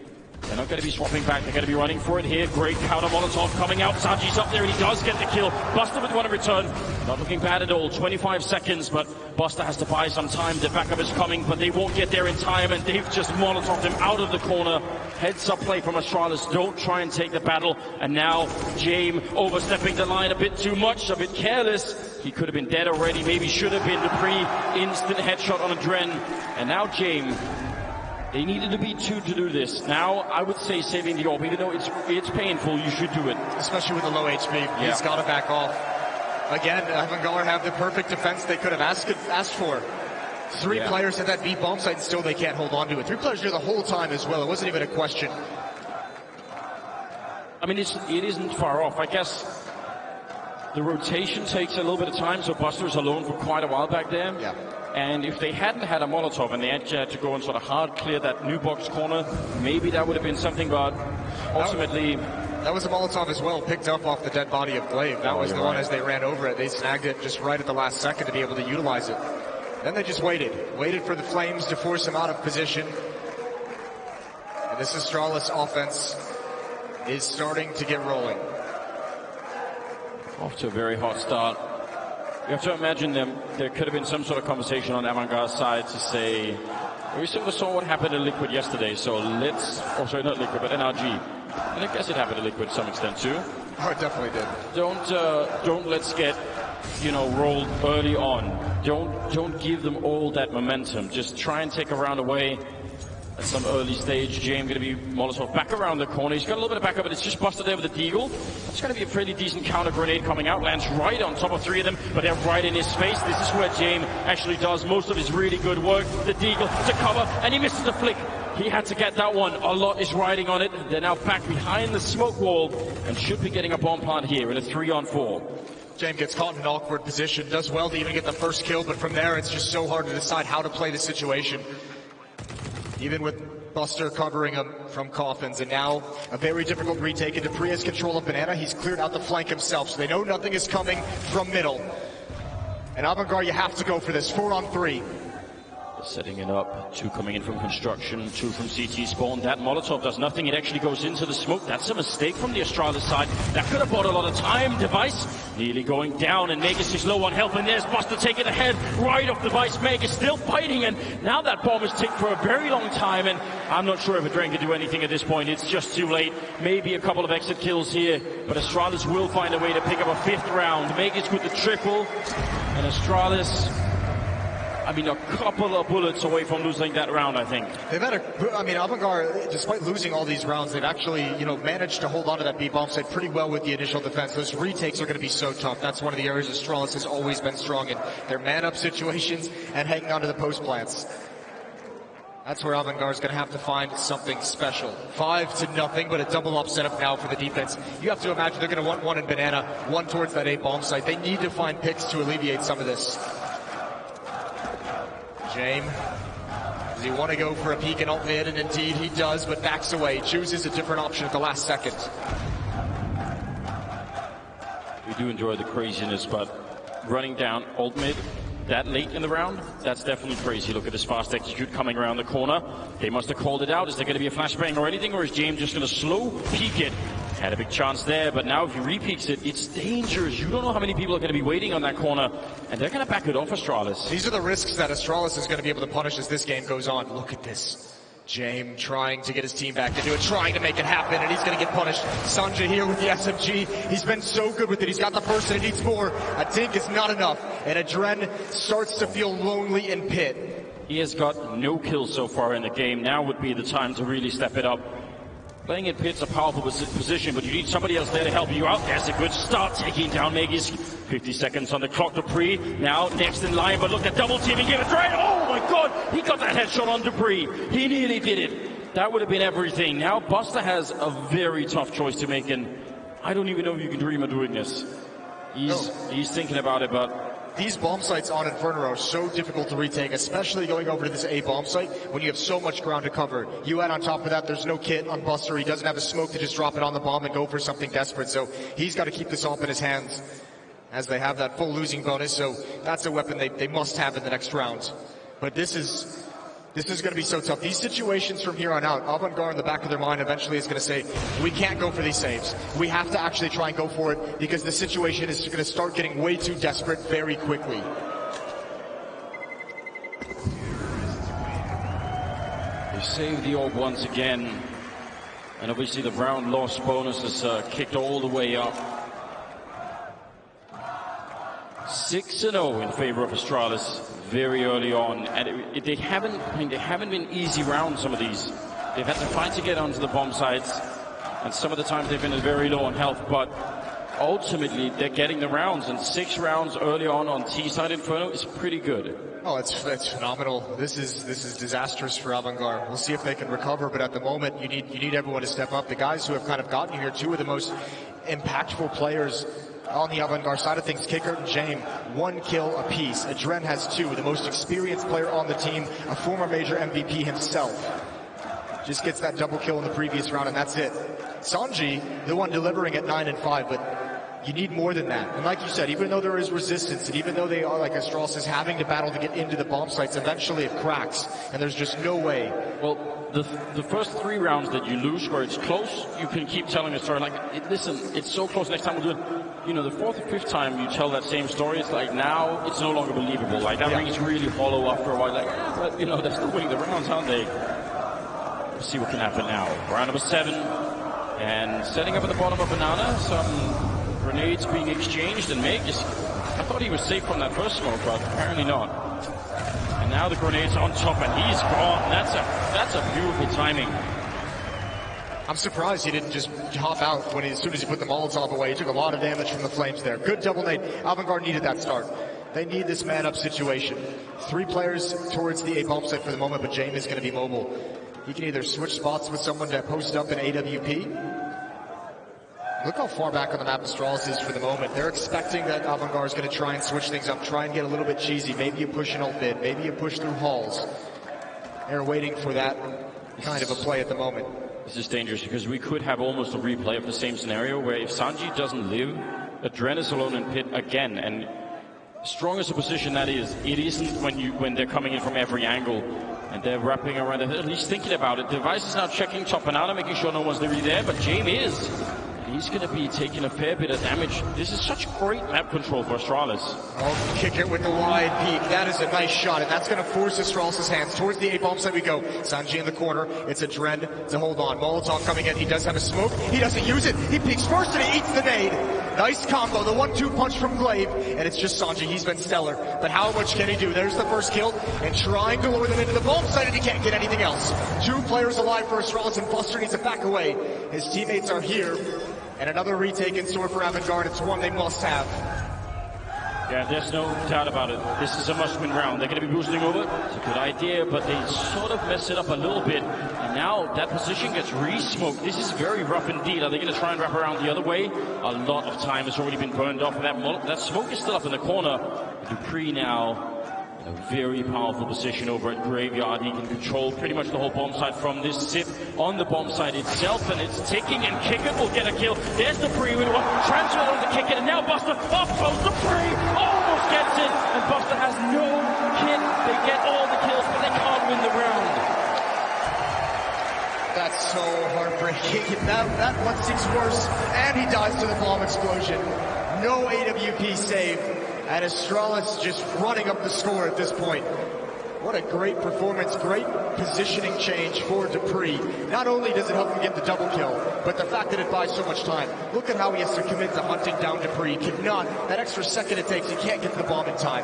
S17: They're not going to be swapping back. They're going to be running for it here. Great counter Molotov coming out. Sanji's up there, and he does get the kill. Buster with one in return. Not looking bad at all. 25 seconds, but Buster has to buy some time. The backup is coming, but they won't get there in time, and they've just Molotoved him out of the corner. Heads up play from Astralis. Don't try and take the battle. And now James overstepping the line a bit too much, a bit careless. He could have been dead already. Maybe should have been. Dupree, instant headshot on Adren. And now James. They needed to be 2 to do this. Now, I would say saving the orb, even though it's painful, you should do it.
S18: Especially with the low HP. Yeah. He's got to back off. Again, Avangar have the perfect defense they could have asked for. 3 players at that B bomb site, and still they can't hold on to it. 3 players here the whole time as well. It wasn't even a question.
S17: I mean, it isn't far off. I guess the rotation takes a little bit of time, so Buster's alone for quite a while back there.
S18: Yeah.
S17: And if they hadn't had a Molotov and they had to go and sort of hard clear that new box corner, maybe that would have been something, but ultimately...
S18: That was a Molotov as well, picked up off the dead body of Glaive. That was the one as they ran over it. They snagged it just right at the last second to be able to utilize it. Then they just waited for the Flames to force him out of position. And this Astralis offense is starting to get rolling.
S17: Off to a very hot start. You have to imagine there could have been some sort of conversation on Avangar's side to say, we sort of saw what happened to Liquid yesterday, so let's, oh sorry, not Liquid, but NRG. And I guess it happened to Liquid to some extent too.
S18: Oh, it definitely did.
S17: Don't let's get, rolled early on. Don't give them all that momentum. Just try and take a round away. At some early stage, James going to be Molotov back around the corner. He's got a little bit of backup, but it's just busted there with the Deagle. That's going to be a pretty decent counter grenade coming out. Lands right on top of 3 of them, but they're right in his face. This is where James actually does most of his really good work. The Deagle to cover, and he misses the flick. He had to get that one. A lot is riding on it. They're now back behind the smoke wall and should be getting a bomb plant here in a 3-on-4.
S18: James gets caught in an awkward position. Does well to even get the first kill, but from there it's just so hard to decide how to play the situation. Even with Buster covering him from coffins, and now a very difficult retake. And Dupree has control of Banana. He's cleared out the flank himself, so they know nothing is coming from middle. And Avangar, you have to go for this. 4-on-3.
S17: Setting it up, 2 coming in from construction, 2 from CT spawn. That Molotov does nothing, it actually goes into the smoke. That's a mistake from the Astralis side. That could have bought a lot of time. Device nearly going down, and Magus is low on health, and there's Buster taking the head right off Device. Magus still fighting, and now that bomb is ticked for a very long time, and I'm not sure if Adren can do anything at this point. It's just too late. Maybe a couple of exit kills here, but Astralis will find a way to pick up a 5th round. Magus with the triple, and Astralis, I mean, a couple of bullets away from losing that round, I think.
S18: They've had Avangar, despite losing all these rounds, they've actually, managed to hold on to that B bomb site pretty well with the initial defense. Those retakes are going to be so tough. That's one of the areas Astralis has always been strong in. Their man-up situations and hanging on to the post plants. That's where Avangar is going to have to find something special. 5-0, but a double up setup now for the defense. You have to imagine they're going to want 1 in Banana, 1 towards that A bomb site. They need to find picks to alleviate some of this. James, does he want to go for a peek and ult mid? And indeed he does, but backs away. Chooses a different option at the last second.
S17: We do enjoy the craziness, but running down ult mid that late in the round, that's definitely crazy. Look at this fast execute coming around the corner. They must have called it out. Is there going to be a flashbang or anything, or is James just going to slow peek it Had a big chance there, but now if he repeats it, it's dangerous. You don't know how many people are going to be waiting on that corner, and they're going to back it off Astralis.
S18: These are the risks that Astralis is going to be able to punish as this game goes on. Look at this. James trying to get his team back to do it, trying to make it happen, and he's going to get punished. Sanjay here with the SMG. He's been so good with it. He's got the first and he needs more. A dink is not enough, and Adren starts to feel lonely in pit.
S17: He has got no kills so far in the game. Now would be the time to really step it up. Playing in pit's a powerful position, but you need somebody else there to help you out. There's a good start, taking down Megis. 50 seconds on the clock to Pre. Now next in line, but look at double teaming. Give it right. Oh my God, he got that headshot on Dupree. He nearly did it. That would have been everything. Now Buster has a very tough choice to make, and I don't even know if you can dream of doing this. He's thinking about it, but
S18: these bomb sites on Inferno are so difficult to retake, especially going over to this A bomb site when you have so much ground to cover. You add on top of that, there's no kit on Buster. He doesn't have a smoke to just drop it on the bomb and go for something desperate. So he's got to keep this off in his hands as they have that full losing bonus. So that's a weapon they must have in the next round. But this is going to be so tough. These situations from here on out, Avangar in the back of their mind eventually is going to say, we can't go for these saves. We have to actually try and go for it because the situation is going to start getting way too desperate very quickly.
S17: They save the orb once again. And obviously the round loss bonus is kicked all the way up. 6-0 in favor of Astralis very early on, and they haven't been easy rounds. Some of these, they've had to fight to get onto the bomb sites, and some of the times they've been very low on health. But ultimately, they're getting the rounds, and 6 rounds early on T side Inferno is pretty good.
S18: Oh, it's phenomenal. This is disastrous for Avangar. We'll see if they can recover, but at the moment, you need everyone to step up. The guys who have kind of gotten you here, 2 of the most impactful players on the Avangar side of things, Kicker and James, 1 kill apiece. Adren has 2, the most experienced player on the team, a former major MVP himself. Just gets that double kill in the previous round, and that's it. Sanji, the one delivering at 9 and 5, but you need more than that. And like you said, even though there is resistance, and even though they are, like Astralis is having to battle to get into the bomb sites, eventually it cracks, and there's just no way.
S17: Well, the first 3 rounds that you lose where it's close, you can keep telling a story like, listen, it's so close, next time we'll do it. You know, the 4th or 5th time you tell that same story, it's like now it's no longer believable. Like that rings really hollow after a while. Like, but you know, they're still winning the rounds, aren't they? Let's see what can happen now. Round number 7, and setting up at the bottom of Banana, some grenades being exchanged, and Meg is, I thought he was safe from that first smoke, but apparently not. And now the grenades on top, and he's gone. That's a beautiful timing.
S18: I'm surprised he didn't just hop out as soon as he put the Molotov away. He took a lot of damage from the flames there. Good double nade. Avangar needed that start. They need this man-up situation. 3 players towards the A bomb site for the moment, but James is going to be mobile. He can either switch spots with someone to post up in AWP. Look how far back on the map Astralis is for the moment. They're expecting that Avangar is going to try and switch things up, try and get a little bit cheesy. Maybe you push an ult mid, maybe you push through halls. They're waiting for that kind of a play at the moment.
S17: This is dangerous because we could have almost a replay of the same scenario where if Sanji doesn't live, Adren is alone in pit again, and strong as a position that is, it isn't when they're coming in from every angle and they're wrapping around it, at least thinking about it. Device is now checking top banana, making sure no one's really there, but James is. He's going to be taking a fair bit of damage. This is such great map control for Astralis.
S18: Oh, kick it with the wide peak. That is a nice shot, and that's going to force Astralis' hands. Towards the A bomb site we go. Sanji in the corner. It's a Adren to hold on. Molotov coming in. He does have a smoke. He doesn't use it. He peeks first and he eats the nade. Nice combo. The 1-2 punch from Glaive, and it's just Sanji. He's been stellar. But how much can he do? There's the first kill, and trying to lure them into the bomb site, and he can't get anything else. 2 players alive for Astralis, and Buster needs to back away. His teammates are here. And another retake in store for Avangar, and it's one they must have.
S17: Yeah, there's no doubt about it. This is a must-win round. They're going to be boosting over. It's a good idea, but they sort of mess it up a little bit. And now that position gets re-smoked. This is very rough indeed. Are they going to try and wrap around the other way? A lot of time has already been burned off. That smoke is still up in the corner. Dupree now in a very powerful position over at Graveyard. He can control pretty much the whole bomb site from this zip on the bomb site itself, and it's ticking, and Kicker will get a kill. There's Dupree with one. Transfer on to Kicker, and now Buster off goes Dupree. Almost gets it, and Buster has no kit. They get all the kills, but they can't win the round.
S18: That's so heartbreaking. That one seems worse, and he dies to the bomb explosion. No AWP save, and Astralis just running up the score at this point. What a great performance, great positioning change for dupreeh. Not only does it help him get the double kill, but the fact that it buys so much time. Look at how he has to commit to hunting down dupreeh. Cannot, that extra second it takes, he can't get to the bomb in time.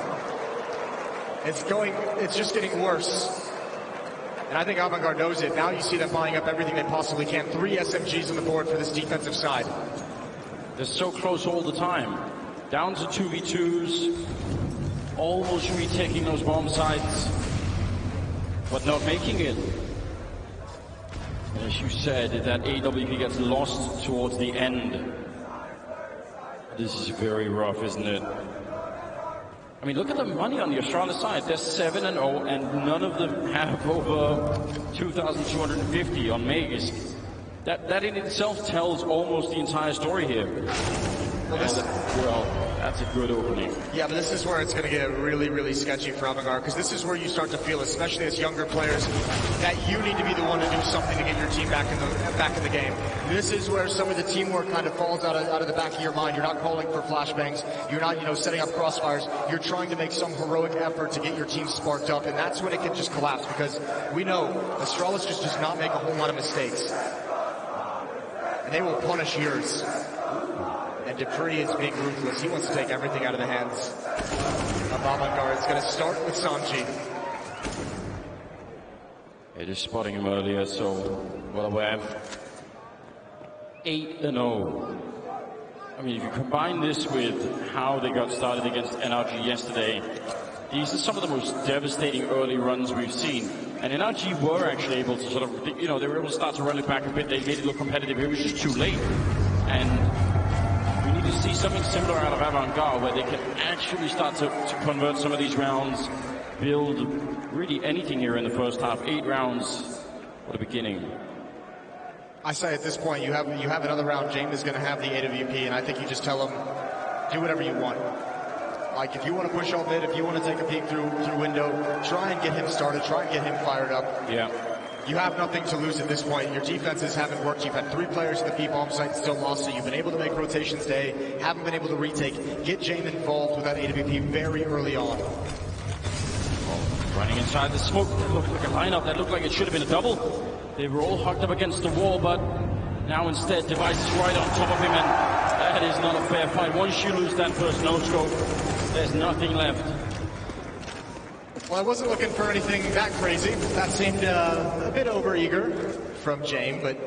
S18: It's just getting worse. And I think Avangar knows it. Now you see them buying up everything they possibly can. 3 SMGs on the board for this defensive side.
S17: They're so close all the time. Down to 2v2s. Almost retaking those bomb sites, but not making it. As you said, that AWP gets lost towards the end. This is very rough, isn't it? I mean, look at the money on the Astralis side. They're 7-0, and none of them have over 2,250 on Magus. That in itself tells almost the entire story here. Well, that's a good opening.
S18: Yeah, but this is where it's going to get really, really sketchy for Avangar, because this is where you start to feel, especially as younger players, that you need to be the one to do something to get your team back in the game. This is where some of the teamwork kind of falls out of the back of your mind. You're not calling for flashbangs. You're not, setting up crossfires. You're trying to make some heroic effort to get your team sparked up, and that's when it can just collapse, because we know Astralis just does not make a whole lot of mistakes. And they will punish yours. And dupreeh is being ruthless. He wants to take everything out of the hands of Avangar. It's going to start with Sanji.
S17: It is spotting him earlier, so well aware. 8-0. I mean, if you combine this with how they got started against NRG yesterday, these are some of the most devastating early runs we've seen. And NRG were actually able to sort of, they were able to start to run it back a bit. They made it look competitive. It was just too late. And we need to see something similar out of Avangar, where they can actually start to convert some of these rounds, build really anything here in the first half. 8 rounds, what a beginning.
S18: I say at this point, you have another round. James is going to have the AWP, and I think you just tell him, do whatever you want. Like, if you want to push all mid, if you want to take a peek through window, try and get him started, try and get him fired up.
S17: Yeah.
S18: You have nothing to lose at this point. Your defenses haven't worked. You've had 3 players at the B-bomb site and still lost it. You've been able to make rotations today, haven't been able to retake. Get James involved with that AWP very early on.
S17: Running inside the smoke, that looked like a lineup. That looked like it should have been a double. They were all hugged up against the wall, but now instead, Device is right on top of him, and that is not a fair fight. Once you lose that first no-scope, there's nothing left.
S18: Well, I wasn't looking for anything that crazy. That seemed a bit over-eager from James, but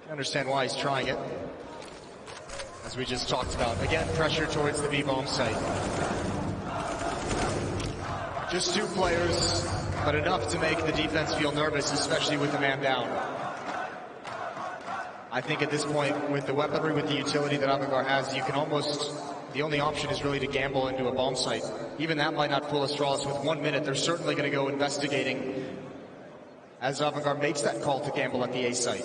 S18: I understand why he's trying it. As we just talked about. Again, pressure towards the B-bomb site. Just 2 players, but enough to make the defense feel nervous, especially with the man down. I think at this point, with the weaponry, with the utility that Avangar has, you can almost... The only option is really to gamble into a bomb site. Even that might not fool Astralis. With 1 minute, they're certainly going to go investigating as Avangar makes that call to gamble at the A site.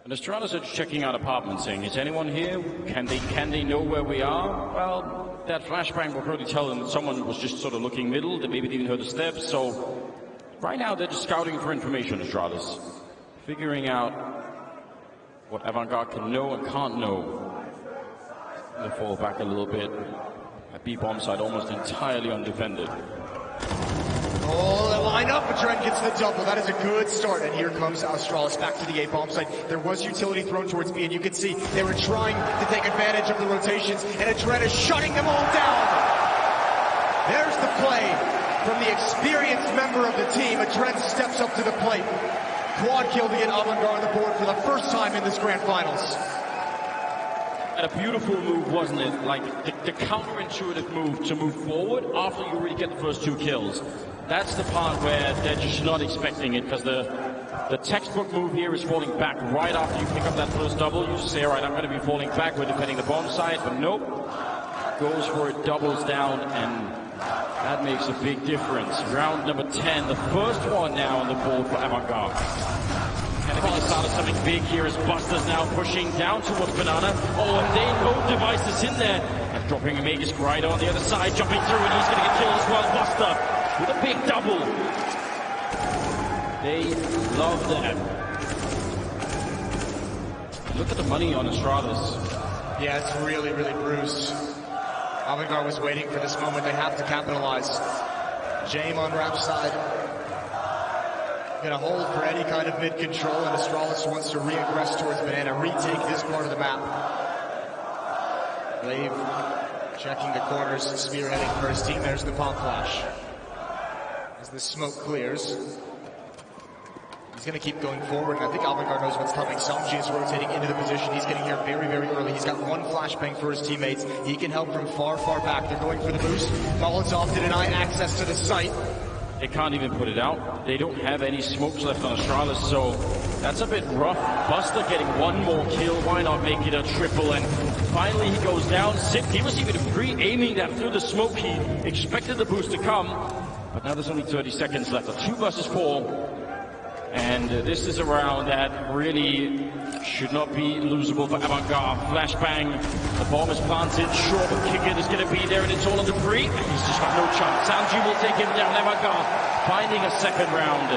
S17: And Astralis are checking out apartments, saying, is anyone here? Can they know where we are? Well, that flashbang will probably tell them that someone was just sort of looking middle, that maybe didn't hear the steps. So right now, they're just scouting for information, Astralis. Figuring out what Avangar can know and can't know. They fall back a little bit. A B-bomb side almost entirely undefended.
S18: Oh, they line up, but Trent gets the double. That is a good start. And here comes Astralis back to the A-bomb site. There was utility thrown towards B, and you can see they were trying to take advantage of the rotations, and Trent is shutting them all down. There's the play from the experienced member of the team. Trent steps up to the plate. Quad kill to get Avangar on the board for the first time in this grand finals.
S17: And a beautiful move, wasn't it? Like the counterintuitive move to move forward after you really get the first 2 kills. That's the part where they're just not expecting it, because the textbook move here is falling back right after you pick up that first double. You say, all right, I'm going to be falling back, we're defending the bomb side, but nope. Goes for it, doubles down, and that makes a big difference. Round number 10, the first one now on the board for Avangar. And if he started something big here as Buster's now pushing down towards Banana. Oh, and they know Device is in there. And dropping a Magus right on the other side, jumping through, and he's going to get killed as well. Buster with a big double. They love that. Look at the money on Astralis.
S18: Yeah, it's really, really bruised. Avangar was waiting for this moment. They have to capitalize. James on Rap's side. Gonna hold for any kind of mid-control, and Astralis wants to re-aggress towards Banana, retake this part of the map. Lave checking the corners, spearheading for his team. There's the pop flash. As the smoke clears, he's going to keep going forward, and I think Avangar knows what's coming. Sanji is rotating into the position. He's getting here very, very early. He's got one flashbang for his teammates. He can help from far, far back. They're going for the boost. Molotov to deny access to the site.
S17: They can't even put it out. They don't have any smokes left on Astralis, so that's a bit rough. Buster getting one more kill. Why not make it a triple? And finally he goes down. Sip, he was even pre-aiming that through the smoke. He expected the boost to come, but now there's only 30 seconds left. A 2 versus 4. And this is a round that really should not be losable for Avangar. Flashbang, the bomb is planted, sure, but Kickit is going to be there, and it's all on debris. He's just got no chance. Sanji will take him down. Avangar finding a second round.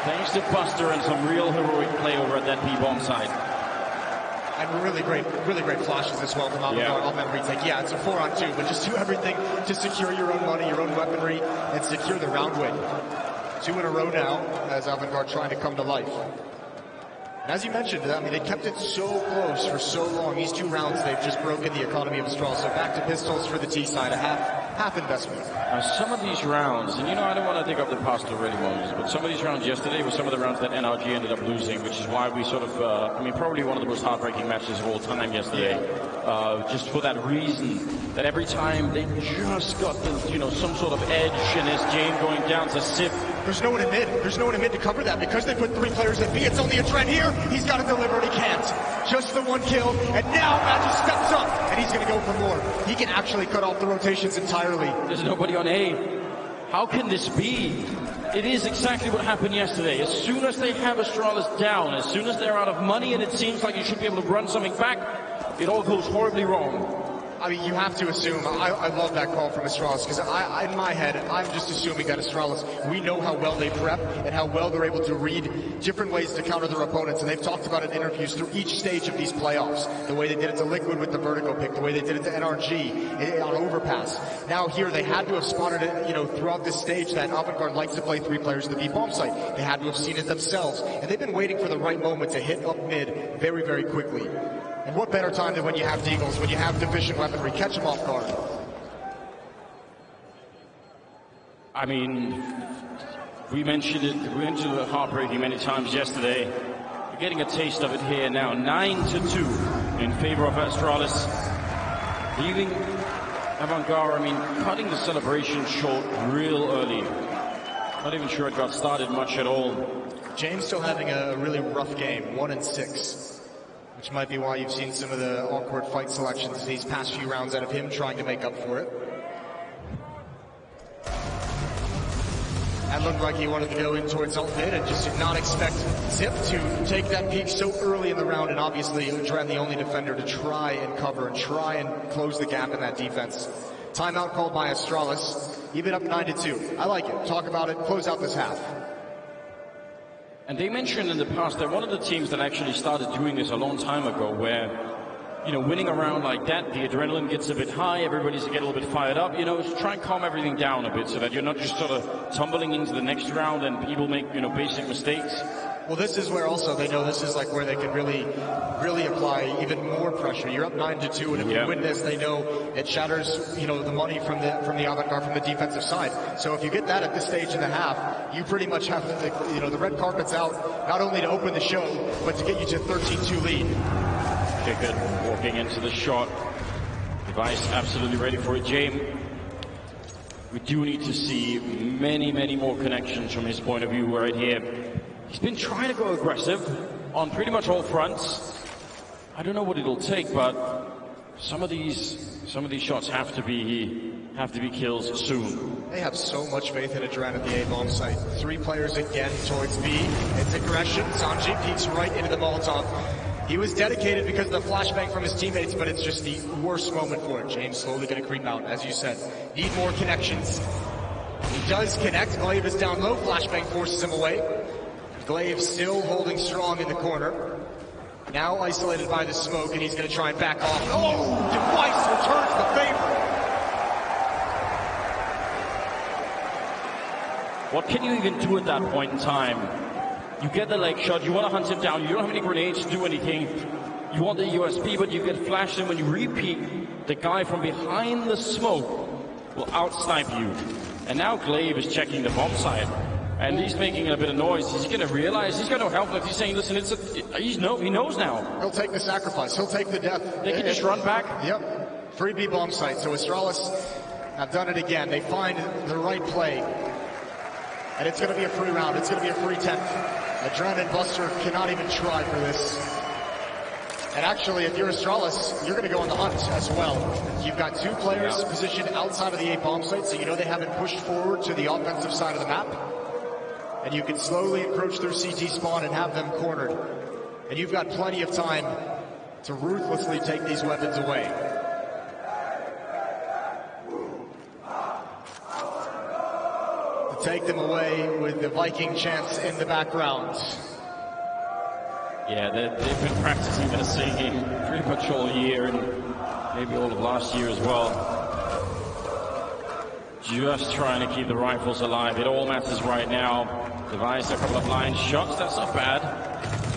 S17: Thanks to Buster and some real heroic play over at that B-bomb side.
S18: And really great flashes as well from Avangar on that retake. Yeah, it's a 4-on-2, but just do everything to secure your own money, your own weaponry, and secure the round win. 2 in a row now, as Avangar trying to come to life. And as you mentioned, I mean, they kept it so close for so long. These 2 rounds, they've just broken the economy of Astralis. So back to pistols for the T side, a half investment.
S17: Some of these rounds, and you know, I don't want to dig up the past already ones, but some of these rounds yesterday were some of the rounds that NRG ended up losing, which is why we sort of, I mean, probably one of the most heartbreaking matches of all time yesterday. Just for that reason, that every time they just got the, you know, some sort of edge, and as James going down to Sip.
S18: There's no one in mid. There's no one in mid to cover that because they put 3 players at B. It's only a trend here. He's got to deliver and he can't. Just the 1 kill, and now Magic steps up, and he's going to go for more. He can actually cut off the rotations entirely.
S17: There's nobody on A. How can this be? It is exactly what happened yesterday. As soon as they have Astralis down, as soon as they're out of money, and it seems like you should be able to run something back, it all goes horribly wrong.
S18: I mean, you have to assume. I love that call from Astralis because in my head, I'm just assuming that Astralis, we know how well they prep and how well they're able to read different ways to counter their opponents. And they've talked about it in interviews through each stage of these playoffs. The way they did it to Liquid with the vertigo pick, the way they did it to NRG on overpass. Now here, they had to have spotted it, you know, throughout this stage that Avangar likes to play 3 players at the B-bomb site. They had to have seen it themselves. And they've been waiting for the right moment to hit up mid very, very quickly. And what better time than when you have Deagles, when you have deficient weaponry, catch them off guard.
S17: I mean, we mentioned it heartbreaking many times yesterday. We're getting a taste of it here now. 9-2 in favor of Astralis. Leaving Avangar, I mean, cutting the celebration short real early. Not even sure it got started much at all.
S18: James still having a really rough game, 1-6. Which might be why you've seen some of the awkward fight selections these past few rounds out of him trying to make up for it. That looked like he wanted to go in towards ult mid and just did not expect Zip to take that peek so early in the round, and obviously Dren the only defender to try and cover and try and close the gap in that defense. Timeout called by Astralis, even up 9-2. I like it. Talk about it, close out this half.
S17: And they mentioned in the past that one of the teams that actually started doing this a long time ago, where, you know, winning a round like that, the adrenaline gets a bit high, everybody's get a little bit fired up, you know, try and calm everything down a bit so that you're not just sort of tumbling into the next round and people make, you know, basic mistakes.
S18: Well, this is where also they know this is like where they can really apply even more pressure. You're up 9-2, and if you win this, they know it shatters, you know, the money from the Avangar from the defensive side. So if you get that at this stage in the half, you pretty much have the, you know, the red carpet's out not only to open the show, but to get you to 13-2 lead.
S17: Kickit walking into the shot. Device absolutely ready for it. James, we do need to see many, many more connections from his point of view right here. He's been trying to go aggressive on pretty much all fronts. I don't know what it'll take, but some of these shots have to be kills soon.
S18: They have so much faith in Adren at the A-bomb site. 3 players again towards B. It's aggression. Sanji peeks right into the Molotov. He was dedicated because of the flashbang from his teammates, but it's just the worst moment for it. James slowly going to creep out, as you said. Need more connections. He does connect. Glaive is down low. Flashbang forces him away. Glaive still holding strong in the corner. Now isolated by the smoke, and he's going to try and back off. Oh, Device returns the favor.
S17: What can you even do at that point in time? You get the leg shot, you want to hunt him down, you don't have any grenades to do anything. You want the USP, but you get flashed, and when you repeat, the guy from behind the smoke will outsnipe you. And now Glaive is checking the bomb site. And he's making a bit of noise. He's going to realize he's got no help left. He's saying, listen, he knows now.
S18: He'll take the sacrifice. He'll take the death.
S17: They can just run back.
S18: Yep. Free B bomb site. So Astralis have done it again. They find the right play. And it's going to be a free round. It's going to be a free 10th. Adren and Buster cannot even try for this. And actually, if you're Astralis, you're going to go on the hunt as well. You've got two players positioned outside of the A bomb site, so you know they haven't pushed forward to the offensive side of the map. And you can slowly approach their CT spawn and have them cornered. And you've got plenty of time to ruthlessly take these weapons away. To take them away with the Viking chants in the background.
S17: Yeah, they've been practicing this singing pretty much all year and maybe all of last year as well. Just trying to keep the rifles alive. It all matters right now. Device a couple of line shots. That's not bad.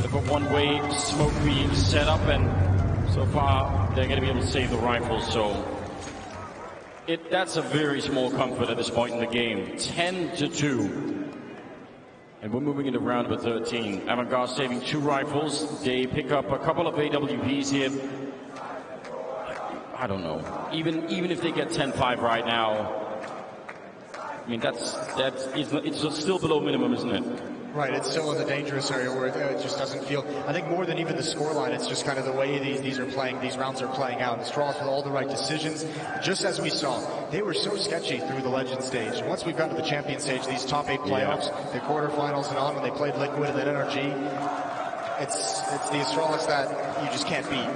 S17: They've got one-way smoke being set up, and so far they're going to be able to save the rifles. So that's a very small comfort at this point in the game. 10-2. And we're moving into round number 13. Avangar saving 2 rifles. They pick up a couple of AWPs here. I don't know. Even if they get 10-5 right now, I mean, it's still below minimum, isn't it?
S18: Right, it's still in the dangerous area where it just doesn't feel. I think more than even the scoreline, it's just kind of the way these rounds are playing out. And Astralis with all the right decisions, just as we saw. They were so sketchy through the Legend stage. And once we've gotten to the Champion stage, these top 8 playoffs, the quarterfinals and on, when they played Liquid and then NRG, it's the Astralis that you just can't beat.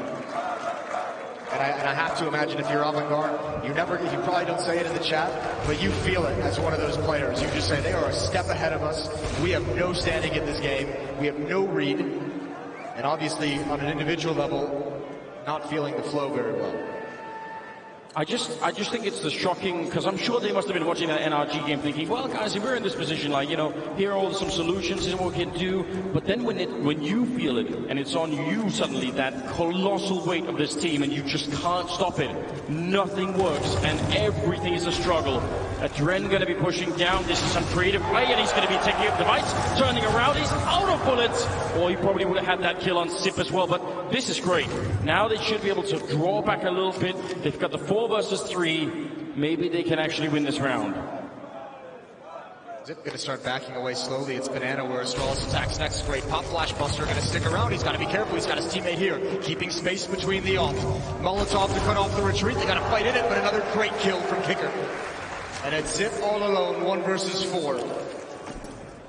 S18: And I have to imagine if you're Avangar, you probably don't say it in the chat, but you feel it as one of those players. You just say, they are a step ahead of us. We have no standing in this game. We have no read. And obviously, on an individual level, not feeling the flow very well.
S17: I just think it's the shocking, because I'm sure they must have been watching that NRG game thinking, well, guys, if we're in this position, like, you know, here are all some solutions, this is what we can do. But then when you feel it, and it's on you suddenly, that colossal weight of this team, and you just can't stop it, nothing works, and everything is a struggle. Adren going to be pushing down. This is some creative play, and he's going to be taking up Device, turning around. He's out of bullets. Or he probably would have had that kill on Sip as well, but this is great. Now they should be able to draw back a little bit. They've got the 4 versus 3. Maybe they can actually win this round.
S18: Zip going to start backing away slowly. It's Banana where Astralis attacks next. Great pop flash. Buster going to stick around. He's got to be careful. He's got his teammate here, keeping space between the off. Molotov to cut off the retreat. They got to fight in it, but another great kill from Kicker. And it's Zip all alone, 1 versus 4.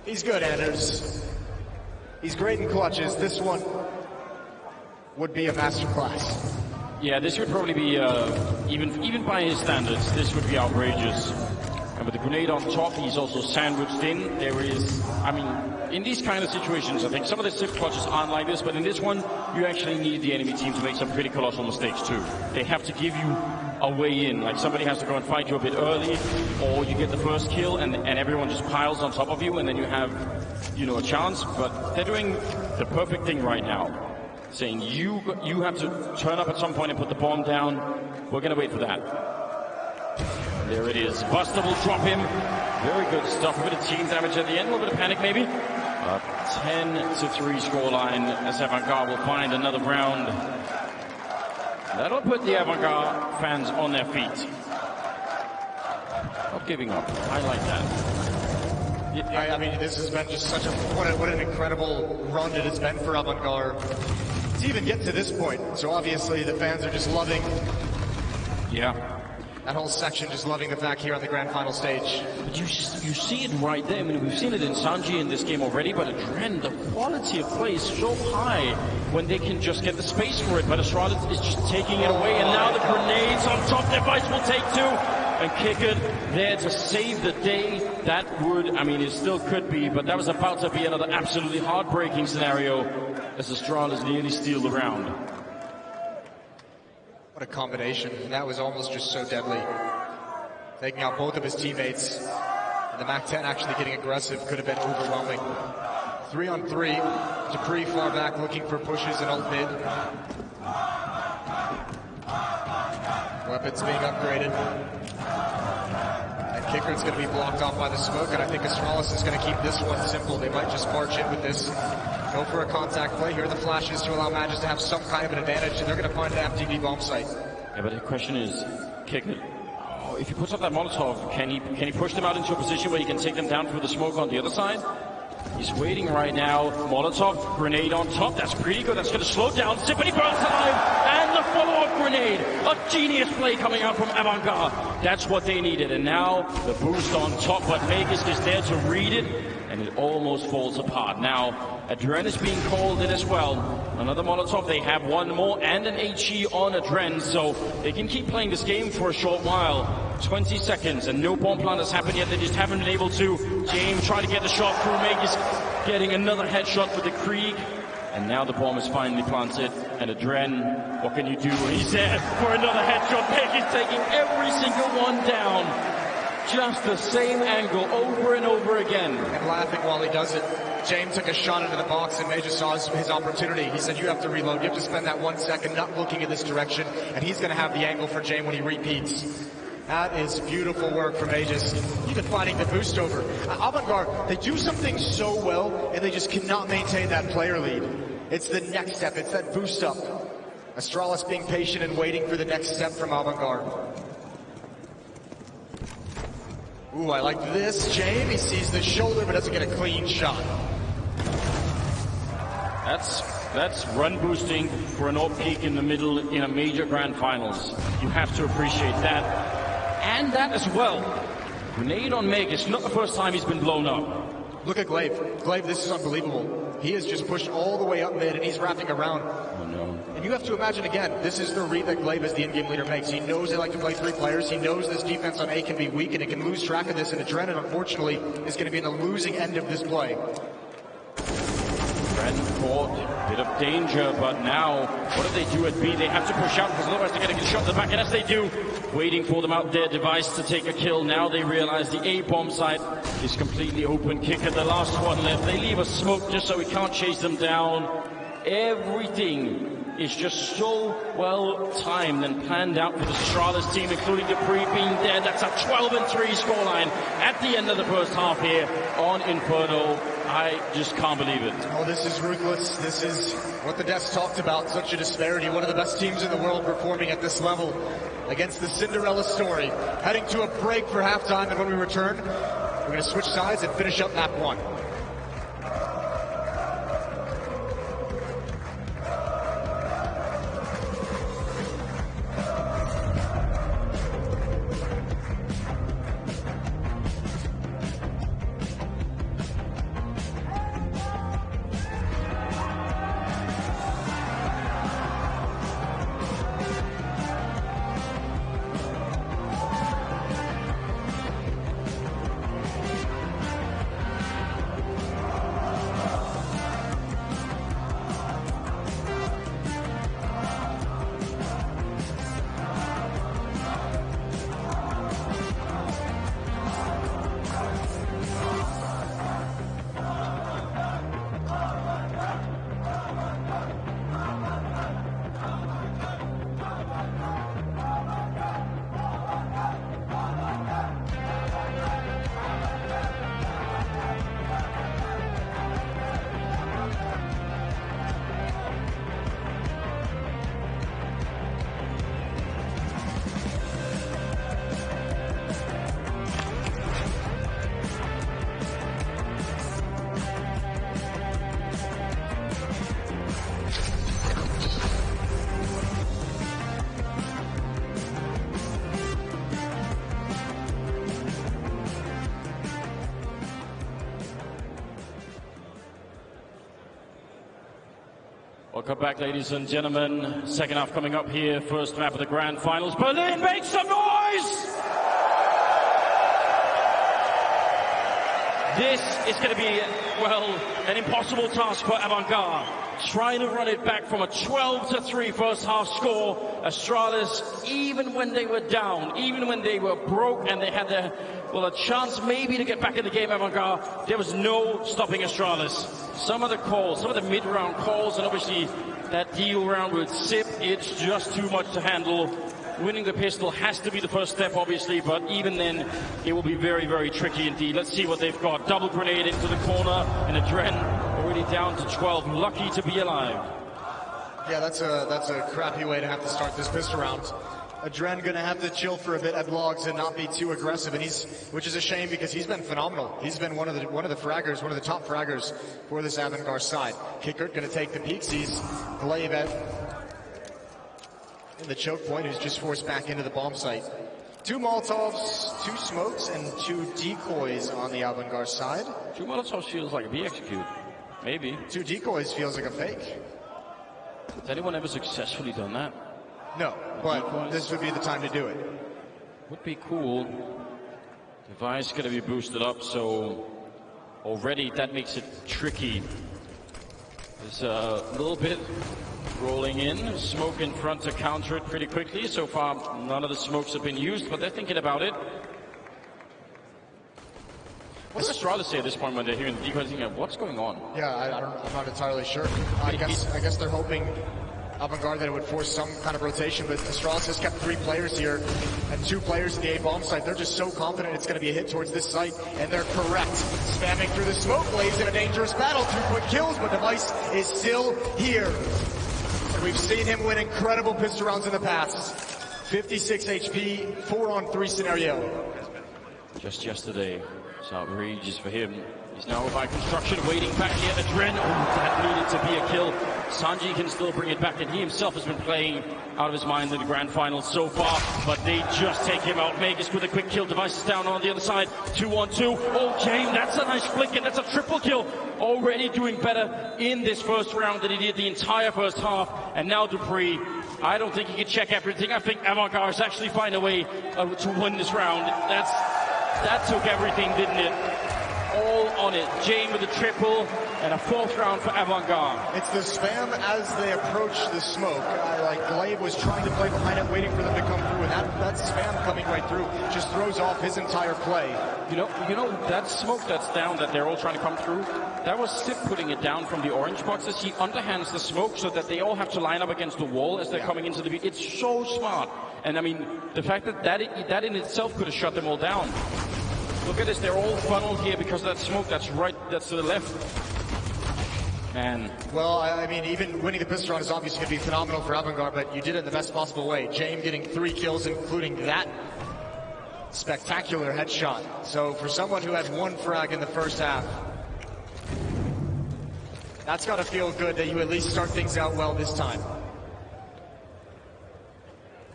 S18: He's good, Anders. He's great in clutches. This one would be a masterclass.
S17: Yeah, this would probably be, even by his standards, this would be outrageous. And with the grenade on top, he's also sandwiched in. There is, I mean, in these kind of situations, I think some of the Sif clutches aren't like this, but in this one, you actually need the enemy team to make some pretty colossal mistakes too. They have to give you a way in, like somebody has to go and fight you a bit early, or you get the first kill and everyone just piles on top of you, and then you have, you know, a chance. But they're doing the perfect thing right now, saying you have to turn up at some point and put the bomb down. We're going to wait for that. There it is. Buster will drop him. Very good stuff. A bit of team damage at the end. A little bit of panic maybe. 10-3 scoreline as Avangar will find another round. That'll put the Avangar fans on their feet. Not giving up. I like that.
S18: Yeah, I mean, this has been just such what an incredible run it has been for Avangar to even get to this point. So obviously the fans are just loving.
S17: Yeah.
S18: That whole section just loving the fact here on the grand final stage.
S17: But you see it right there. I mean, we've seen it in Sanji in this game already, but Adren, the quality of play is so high when they can just get the space for it. But Astralis is just taking it away, and now the grenades on top. Device will take 2. and kick it there to save the day. That would, I mean, it still could be, but that was about to be another absolutely heartbreaking scenario as Astralis nearly steal the round.
S18: What a combination. And that was almost just so deadly. Taking out both of his teammates. And the MAC-10 actually getting aggressive could have been overwhelming. 3-on-3. Dupree far back looking for pushes and ult mid. Weapons being upgraded. And Kicker's going to be blocked off by the smoke, and I think Astralis is going to keep this one simple. They might just march in with this. Go for a contact play. Here are the flashes to allow Magus to have some kind of an advantage, and they're going to find an MTV bomb site.
S17: Yeah, but the question is, Kicker, if he puts up that Molotov, can he push them out into a position where he can take them down through the smoke on the other side? He's waiting right now. Molotov, grenade on top. That's pretty good. That's going to slow down. Zippity burns alive. And the follow-up grenade. A genius play coming out from Avangar. That's what they needed. And now the boost on top. But Magus is there to read it. And it almost falls apart. Now, Adren is being called in as well. Another Molotov. They have one more and an HE on Adren. So they can keep playing this game for a short while. 20 seconds and no bomb plant has happened yet. They just haven't been able to. James trying to get the shot through. Magus getting another headshot with the Krieg. And now the bomb is finally planted. And Adren, what can you do? He's there for another headshot. Magus taking every single one down. Just the same angle over and over again.
S18: And laughing while he does it. James took a shot into the box and Magus saw his opportunity. He said, you have to reload. You have to spend that 1 second not looking in this direction. And he's going to have the angle for James when he repeats. That is beautiful work from Magus. Even finding the boost over. Avangar, they do something so well, and they just cannot maintain that player lead. It's the next step. It's that boost up. Astralis being patient and waiting for the next step from Avangar. Ooh, I like this. James, he sees the shoulder, but doesn't get a clean shot.
S17: That's run boosting for an AWP peak in the middle in a major grand finals. You have to appreciate that. And that as well. Grenade on Magus, not the first time he's been blown up.
S18: Look at Glaive. Glaive, this is unbelievable. He has just pushed all the way up mid and he's wrapping around.
S17: Oh no.
S18: And you have to imagine again, this is the read that Glaive as the in-game leader makes. He knows they like to play three players. He knows this defense on A can be weak and it can lose track of this, and Adrenaline unfortunately is going to be in the losing end of this play.
S17: Caught, a bit of danger, but now, what do they do at B? They have to push out because otherwise they're going to get shot in the back, and as they do, waiting for them out there, Device to take a kill. Now they realize the A bomb site is completely open. Kick at the last one left. They leave a smoke just so we can't chase them down. Everything is just so well timed and planned out for the Astralis team, including Dupree being dead. That's a 12-3 scoreline at the end of the first half here on Inferno. I just can't believe it.
S18: Oh, this is ruthless. This is what the devs talked about. Such a disparity. One of the best teams in the world performing at this level against the Cinderella story. Heading to a break for halftime, and when we return, we're going to switch sides and finish up map 1.
S17: Welcome back, ladies and gentlemen. Second half coming up here. First map of the grand finals. Berlin, make some noise! This is going to be, well, an impossible task for Avangar. Trying to run it back from a 12-3 first half score. Astralis, even when they were down, even when they were broke and they had their, well, a chance maybe to get back in the game, Avangar, there was no stopping Astralis. Some of the calls, some of the mid-round calls, and obviously that deal round with Sip, it's just too much to handle. Winning the pistol has to be the first step, obviously, but even then, it will be very, very tricky indeed. Let's see what they've got. Double grenade into the corner, and Adren already down to 12. Lucky to be alive.
S18: Yeah, that's a crappy way to have to start this pistol round. Adren gonna have to chill for a bit at logs and not be too aggressive, and which is a shame because he's been phenomenal. He's been one of the fraggers, one of the top fraggers for this Avangar side. Kickert gonna take the peek, sees Glaive in the choke point, who's just forced back into the bomb site. 2 Molotovs, 2 smokes, and 2 decoys on the Avangar side.
S17: 2 Molotovs feels like a B-execute. Maybe.
S18: 2 decoys feels like a fake.
S17: Has anyone ever successfully done that?
S18: No, but this would be the time to do it.
S17: Would be cool. Device going to be boosted up, so already that makes it tricky. There's a little bit rolling in, smoke in front to counter it pretty quickly. So far, none of the smokes have been used, but they're thinking about it. What does Astralis say at this point when they're hearing the decoys? What's going on?
S18: Yeah, I'm not entirely sure. I guess they're hoping Avangar that it would force some kind of rotation, but Astralis has kept 3 players here and 2 players in the A bomb site. They're just so confident it's going to be a hit towards this site, and they're correct. Spamming through the smoke blaze in a dangerous battle. 2 quick kills, but Device is still here. We've seen him win incredible pistol rounds in the past. 56 HP, 4-on-3 scenario.
S17: Just yesterday, it's outrageous for him. He's now by construction, waiting back here. Adren, that needed to be a kill. Sanji can still bring it back, and he himself has been playing out of his mind in the grand final so far, but they just take him out. Magus with a quick kill. Device is down on the other side. 2-on-2. Oh, James, that's a nice flick, and that's a triple kill. Already doing better in this first round than he did the entire first half. And now Dupree, I don't think he can check everything. I think Avangar has actually find a way to win this round. That took everything, didn't it? All on it. Jane with a triple and a 4th round for Avangar.
S18: It's the spam as they approach the smoke. Like Glaive was trying to play behind it, waiting for them to come through, and that spam coming right through just throws off his entire play.
S17: You know that smoke that's down that they're all trying to come through. That was Sip putting it down from the orange boxes. He underhands the smoke so that they all have to line up against the wall as they're coming into the. It's so smart. And I mean, the fact that in itself could have shut them all down. Look at this, they're all funneled here because of that smoke that's to the left. Man.
S18: Well, I mean, even winning the pistol round is obviously going to be phenomenal for Avangar, but you did it in the best possible way. James getting 3 kills, including that spectacular headshot. So for someone who had 1 frag in the first half, that's got to feel good that you at least start things out well this time.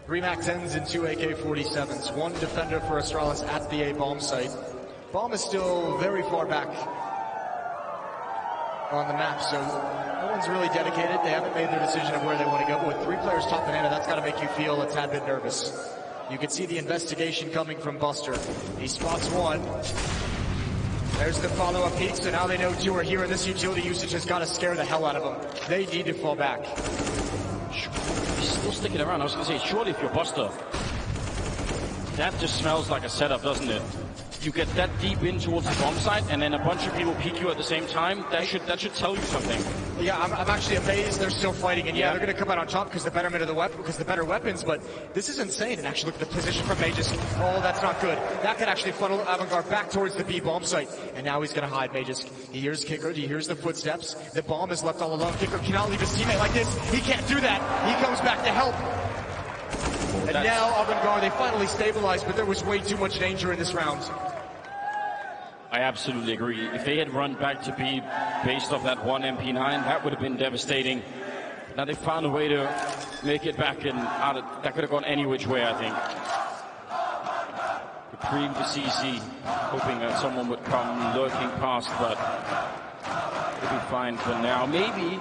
S18: 3 MAC-10s and 2 AK-47s. 1 defender for Astralis at the A bomb site. Bomb is still very far back on the map, so no one's really dedicated. They haven't made their decision of where they want to go. But with 3 players top banana, that's got to make you feel a tad bit nervous. You can see the investigation coming from Buster. He spots 1. There's the follow-up peek, so now they know 2 are here, and this utility usage has got to scare the hell out of them. They need to fall back.
S17: He's still sticking around. I was going to say, surely if you're Buster, that just smells like a setup, doesn't it? You get that deep in towards the bomb site, and then a bunch of people peek you at the same time. That should tell you something.
S18: Yeah, I'm actually amazed they're still fighting, and yeah, they're going to come out on top because the betterment of the weapon, because the better weapons. But this is insane. And actually, look at the position from Magus. Oh, that's not good. That could actually funnel Avangar back towards the B bomb site, and now he's going to hide Magus. He hears Kicker. He hears the footsteps. The bomb is left all alone. Kicker cannot leave his teammate like this. He can't do that. He comes back to help. And now Avangar, they finally stabilized, but there was way too much danger in this round.
S17: I absolutely agree. If they had run back to B based off that 1 MP9, that would have been devastating. Now they found a way to make it back, and that could have gone any which way, I think. Reprieve the CC, hoping that someone would come lurking past, but it'll be fine for now. Maybe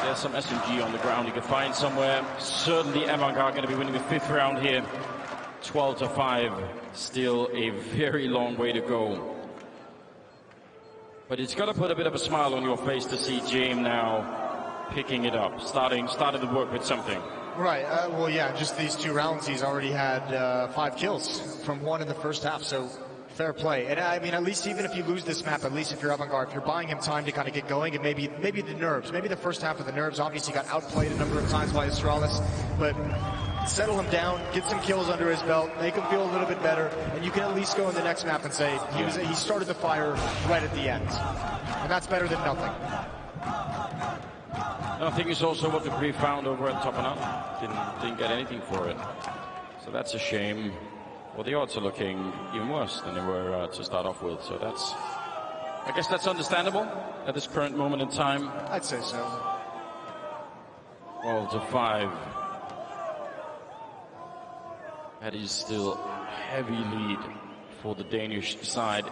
S17: there's some SMG on the ground you could find somewhere. Certainly Avangar going to be winning the 5th round here. 12-5, still a very long way to go. But it's got to put a bit of a smile on your face to see James now picking it up, starting the work with something.
S18: Right, well, yeah, just these 2 rounds, he's already had 5 kills from 1 in the first half, so fair play. And I mean, at least even if you lose this map, at least if you're Avangar, if you're buying him time to kind of get going, and maybe the nerves, maybe the first half of the nerves obviously got outplayed a number of times by Astralis, but settle him down, get some kills under his belt, make him feel a little bit better, and you can at least go in the next map and say he started the fire right at the end. And that's better than nothing.
S17: I think it's also what we found over at Tafa. Didn't get anything for it. So that's a shame. Well, the odds are looking even worse than they were to start off with. So I guess that's understandable at this current moment in time.
S18: I'd say so.
S17: Well, to 5. That is still a heavy lead for the Danish side.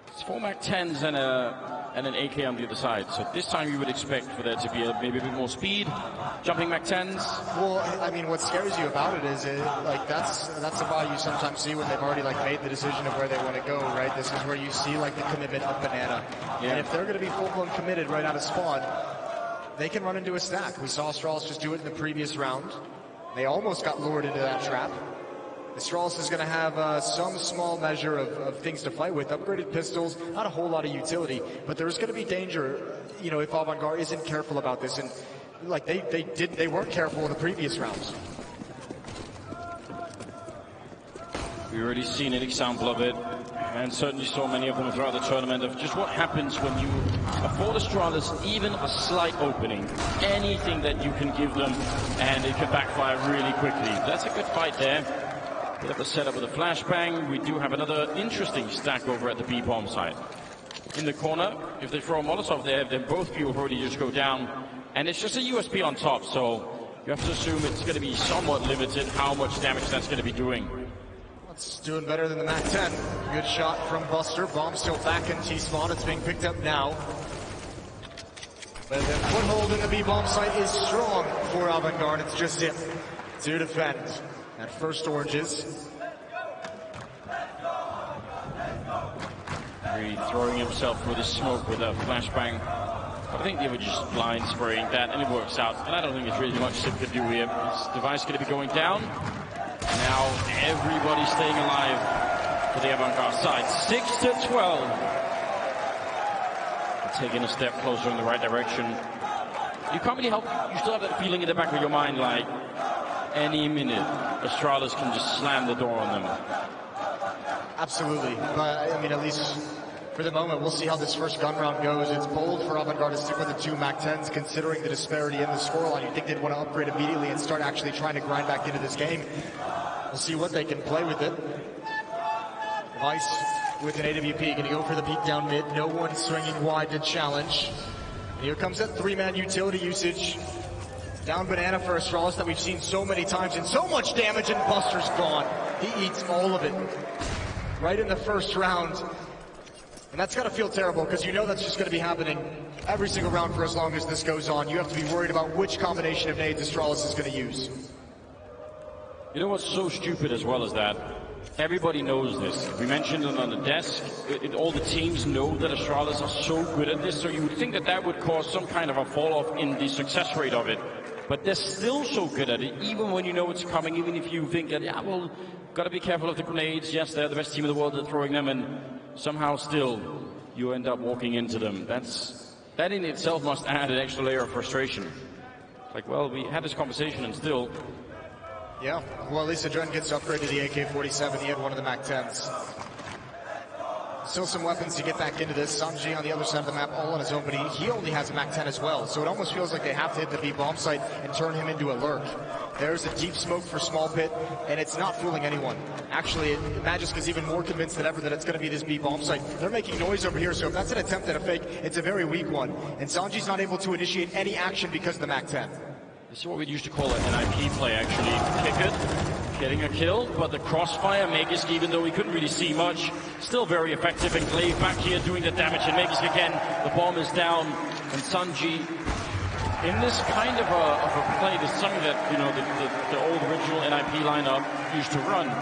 S17: It's 4 Mac-10s and an AK on the other side. So this time you would expect for there to be maybe a bit more speed, jumping Mac-10s.
S18: Well, I mean, what scares you about it is that's a buy you sometimes see when they've already made the decision of where they want to go, right? This is where you see the commitment of Banana. Yeah. And if they're going to be full-blown committed right out of spawn, they can run into a stack. We saw Astralis just do it in the previous round. They almost got lured into that trap. Astralis is going to have some small measure of things to fight with. Upgraded pistols, not a whole lot of utility, but there's going to be danger, if Avangar isn't careful about this. And they weren't careful in the previous rounds.
S17: We've already seen an example of it, and certainly saw many of them throughout the tournament, of just what happens when you afford Astralis even a slight opening. Anything that you can give them, and it can backfire really quickly. That's a good fight there. Bit of a setup with a flashbang. We do have another interesting stack over at the B-bomb side. In the corner, if they throw a Molotov there, then both people already just go down. And it's just a USB on top, so you have to assume it's going to be somewhat limited how much damage that's going to be doing.
S18: It's doing better than the Mac-10. Good shot from Buster. Bomb still back in T-spawn. It's being picked up now. But the foothold in the B-bomb site is strong for Avangar. It's just Zip to defend. At first oranges.
S17: Really throwing himself through the smoke with a flashbang. But I think they were just blind spraying that, and it works out. And I don't think there's really much Zip could do here. His device going to be going down. Now everybody staying alive for the Avangar side. 6-12. Taking a step closer in the right direction. You can't really help. You still have that feeling in the back of your mind, like any minute Astralis can just slam the door on them.
S18: Absolutely. But I mean, at least for the moment, we'll see how this first gun round goes. It's bold for Avangar to stick with the 2 Mac-10s, considering the disparity in the scoreline. You'd think they'd want to upgrade immediately and start actually trying to grind back into this game. We'll see what they can play with it. Vice with an AWP, going to go for the peek down mid. No one swinging wide to challenge. And here comes that 3-man utility usage. Down Banana for Astralis that we've seen so many times, and so much damage, and Buster's gone. He eats all of it right in the first round. And that's got to feel terrible, because you know that's just going to be happening every single round for as long as this goes on. You have to be worried about which combination of nades Astralis is going to use.
S17: You know what's so stupid as well as that? Everybody knows this. We mentioned it on the desk. All the teams know that Astralis are so good at this, so you would think that that would cause some kind of a fall-off in the success rate of it. But they're still so good at it, even when you know it's coming, even if you think that, yeah, well, got to be careful of the grenades. Yes, they're the best team in the world at throwing them, and somehow still you end up walking into them. That in itself must add an extra layer of frustration. Like, well, we had this conversation and still...
S18: Yeah, well, at least Adren gets upgraded to the AK-47. He had one of the Mac-10s. Still some weapons to get back into this. Sanji on the other side of the map, all on his own, but he only has a Mac-10 as well. So it almost feels like they have to hit the B-bomb site and turn him into a lurk. There's a deep smoke for Small Pit, and it's not fooling anyone. Actually, Magisk is even more convinced than ever that it's going to be this B-bomb site. They're making noise over here, so if that's an attempt at a fake, it's a very weak one. And Sanji's not able to initiate any action because of the Mac-10.
S17: This is what we used to call an IP play, actually. Kick it, getting a kill, but the crossfire, Magisk, even though he couldn't really see much, still very effective. And Glaive back here doing the damage, and Magisk again, the bomb is down, and Sanji, in this kind of a play, this is something that, you know, the old original NIP lineup used to run.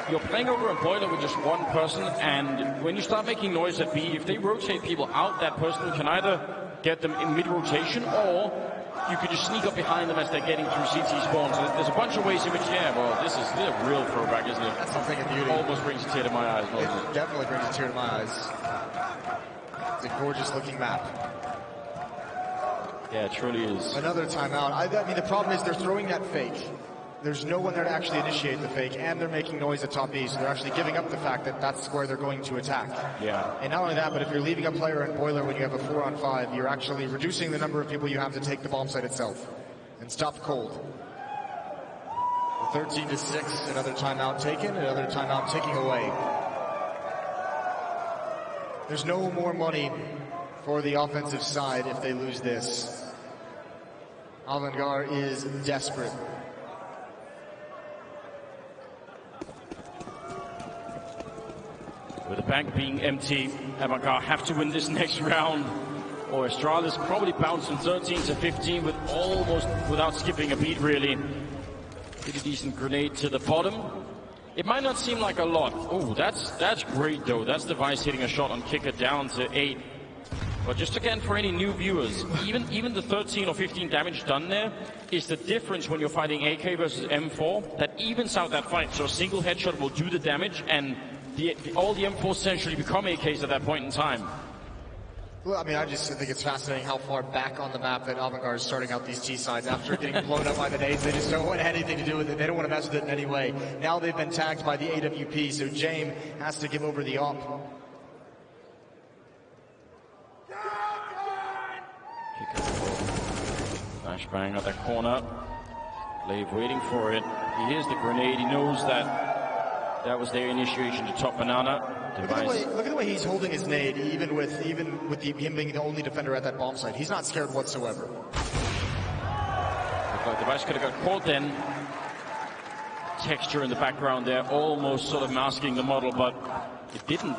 S17: you're playing over a boiler with just one person, and when you start making noise at B, if they rotate people out, that person can either get them in mid-rotation, or you can just sneak up behind them as they're getting through CT spawns. So there's a bunch of ways in which, yeah, well, this is a real throwback, isn't it?
S18: That's something of beauty.
S17: Almost brings a tear to my eyes.
S18: It definitely brings a tear to my eyes. It's a gorgeous looking map.
S17: Yeah, it truly is.
S18: Another timeout. I mean, the problem is they're throwing that fake. There's no one there to actually initiate the fake, and they're making noise at top B, so they're actually giving up the fact that that's where they're going to attack.
S17: Yeah.
S18: And not only that, but if you're leaving a player in boiler when you have a 4-on-5, you're actually reducing the number of people you have to take the bomb site itself and stop the cold. 13-6, another timeout taken, another timeout ticking away. There's no more money for the offensive side if they lose this. Avangar is desperate.
S17: With the bank being empty, Avangar have to win this next round, or Astralis probably bounce from 13 to 15 with almost without skipping a beat, really. Pretty decent grenade to the bottom. It might not seem like a lot. Oh, that's great though. That's Device hitting a shot on kicker down to 8. But just again, for any new viewers, even the 13 or 15 damage done there is the difference when you're fighting AK versus M4. That evens out that fight. So a single headshot will do the damage, and all the M4s essentially become AKs at that point in time.
S18: Well, I mean, I just think it's fascinating how far back on the map that Avangar is starting out these T-sides. After getting blown up by the nades, they just don't want anything to do with it. They don't want to mess with it in any way. Now they've been tagged by the AWP, so James has to give over the op.
S17: Flashbang at the corner. Glaive waiting for it. He hears the grenade. He knows that was their initiation to top banana.
S18: Look at the way he's holding his nade, even with him being the only defender at that bomb site. He's not scared whatsoever.
S17: Looked like Device could have got caught then. Texture in the background there, almost sort of masking the model, but it didn't.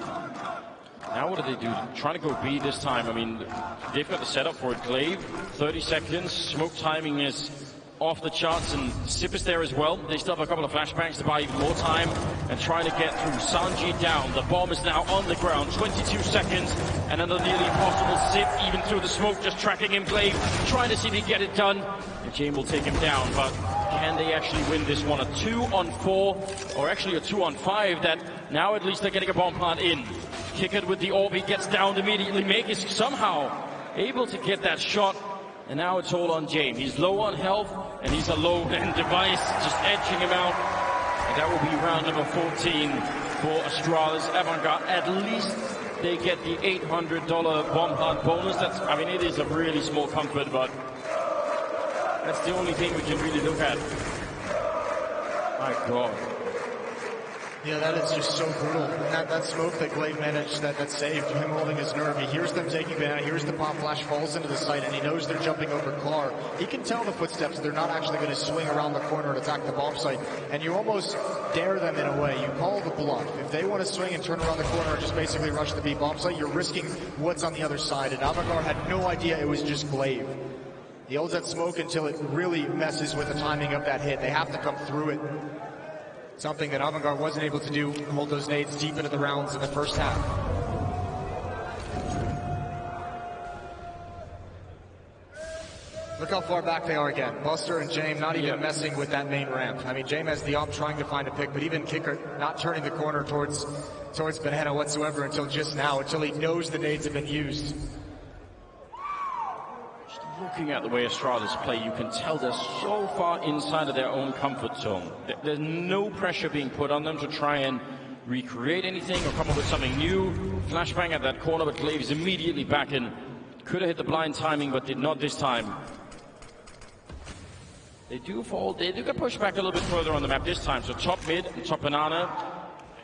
S17: Now what do they do? Trying to go B this time. I mean, they've got the setup for it. Glaive, 30 seconds. Smoke timing is off the charts, and Sip is there as well. They still have a couple of flashbangs to buy even more time and trying to get through. Sanji down. The bomb is now on the ground. 22 seconds and another nearly impossible. Sip even through the smoke, just tracking him. Glaive trying to see if he can get it done. And James will take him down, but can they actually win this one? A 2-on-4, or actually a 2-on-5, that now at least they're getting a bomb plant in. Kick it with the orb. He gets downed immediately. Meg is somehow able to get that shot. And now it's all on James. He's low on health, and he's alone, and Device just edging him out. And that will be round number 14 for Astralis. Avangar, at least they get the $800 bomb plant bonus. I mean, it is a really small comfort, but that's the only thing we can really look at. My God.
S18: Yeah, that is just so brutal. And that smoke that Glaive managed, that saved him holding his nerve. He hears them taking banana, hears the pop flash, falls into the site, and he knows they're jumping over Clar. He can tell the footsteps. They're not actually going to swing around the corner and attack the bomb site. And you almost dare them in a way. You call the bluff. If they want to swing and turn around the corner and just basically rush the B bomb site, you're risking what's on the other side. And Avangar had no idea it was just Glaive. He holds that smoke until it really messes with the timing of that hit. They have to come through it. Something that Avangar wasn't able to do, hold those nades deep into the rounds in the first half. Look how far back they are again. Buster and James not even messing with that main ramp. I mean, James has the op trying to find a pick, but even Kicker not turning the corner towards Banana whatsoever until just now, until he knows the nades have been used.
S17: Looking at the way Astralis play, you can tell they're so far inside of their own comfort zone. There's no pressure being put on them to try and recreate anything or come up with something new. Flashbang at that corner, but Glaive is immediately back in. Could have hit the blind timing, but did not this time. They do fall. They do get pushed back a little bit further on the map this time. So top mid and top banana.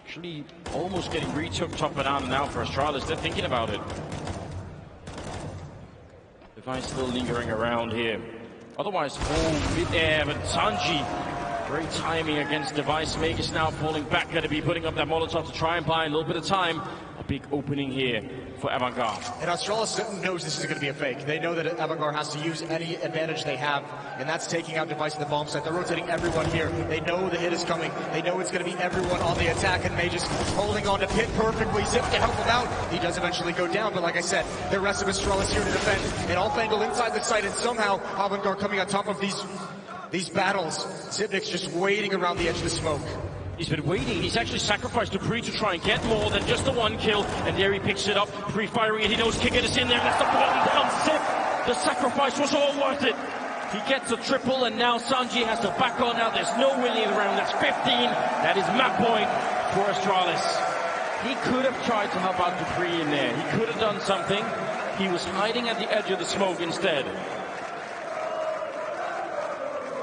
S17: Actually almost getting retook top banana now for Astralis. They're thinking about it. Device still lingering around here. Otherwise, mid-air, but Sanji, great timing against Device. Meg is now falling back, going to be putting up that Molotov to try and buy a little bit of time. A big opening here for Avangar.
S18: And Astralis knows this is going to be a fake. They know that Avangar has to use any advantage they have, and that's taking out Device in the bomb site. They're rotating everyone here. They know the hit is coming. They know it's going to be everyone on the attack, and Mage is holding on to Pit perfectly. Zip to help him out. He does eventually go down, but like I said, the rest of Astralis here to defend. And All-Fangle inside the site, and somehow Avangar coming on top of these battles. Zipnik's just waiting around the edge of the smoke.
S17: He's been waiting. He's actually sacrificed to Pre to try and get more than just the one kill. And there he picks it up. Pre-firing it. He knows Kicker is in there. That's the button down. Zip. The sacrifice was all worth it. He gets a triple, and now Sanji has to back on. Now there's no winning the round. That's 15. That is map point for Astralis. He could have tried to help out Dupree in there. He could have done something. He was hiding at the edge of the smoke instead.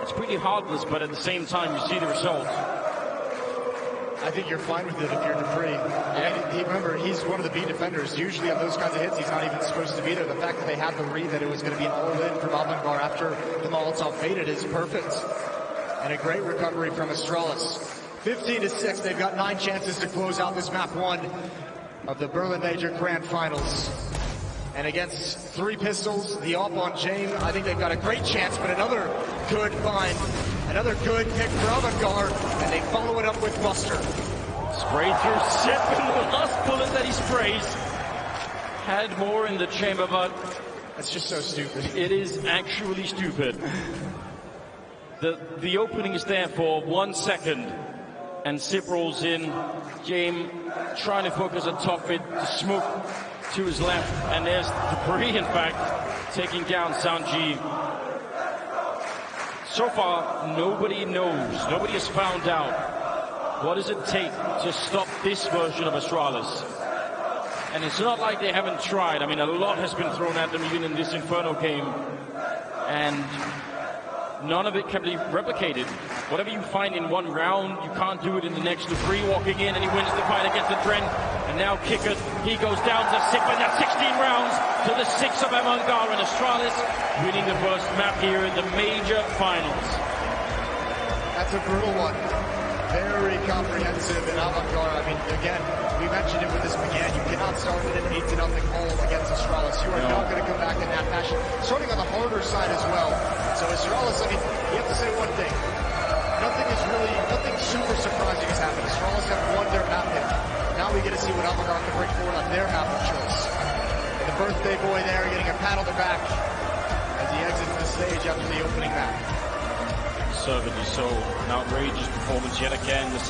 S17: It's pretty heartless, but at the same time, you see the result.
S18: I think you're fine with it if you're Dupree. And remember, he's one of the B defenders. Usually on those kinds of hits, he's not even supposed to be there. The fact that they had the read that it was going to be an all-in from Avangar after the Molotov faded is perfect. And a great recovery from Astralis. 15-6, they've got 9 chances to close out this map 1 of the Berlin Major Grand Finals. And against 3 pistols, the op on James, I think they've got a great chance, but another good find, another good pick for Avangar, and they follow it up with Buster.
S17: Spray through Zip, and the last bullet that he sprays had more in the chamber, but
S18: that's just so stupid.
S17: It is actually stupid. The opening is there for 1 second, and Zip rolls in. James trying to focus on top it, the smoke to his left, and there's Dupree, in fact, taking down Sanji. So far, nobody knows, nobody has found out what does it take to stop this version of Astralis. And it's not like they haven't tried. I mean, a lot has been thrown at them even in this Inferno game, and none of it can be replicated. Whatever you find in one round, you can't do it in the next. Dupree walking in, and he wins the fight against the Trent. And now Kicker, he goes down to 6, and that's 16 rounds to the 6 of Avangar, and Astralis winning the first map here in the major finals.
S18: That's a brutal one. Very comprehensive in Avangar. I mean, again, we mentioned it when this began. You cannot start with an 8-0 hole against Astralis. You are not going to come back in that fashion. Starting on the harder side as well. So Astralis, I mean, you have to say one thing. Nothing super surprising has happened. Astralis have won their map pick. Now we get to see what Avangar can bring forward on their map of choice. And the birthday boy there getting a pat on the back as he exits the stage after the opening map.
S17: Certainly so. An outrageous performance yet again.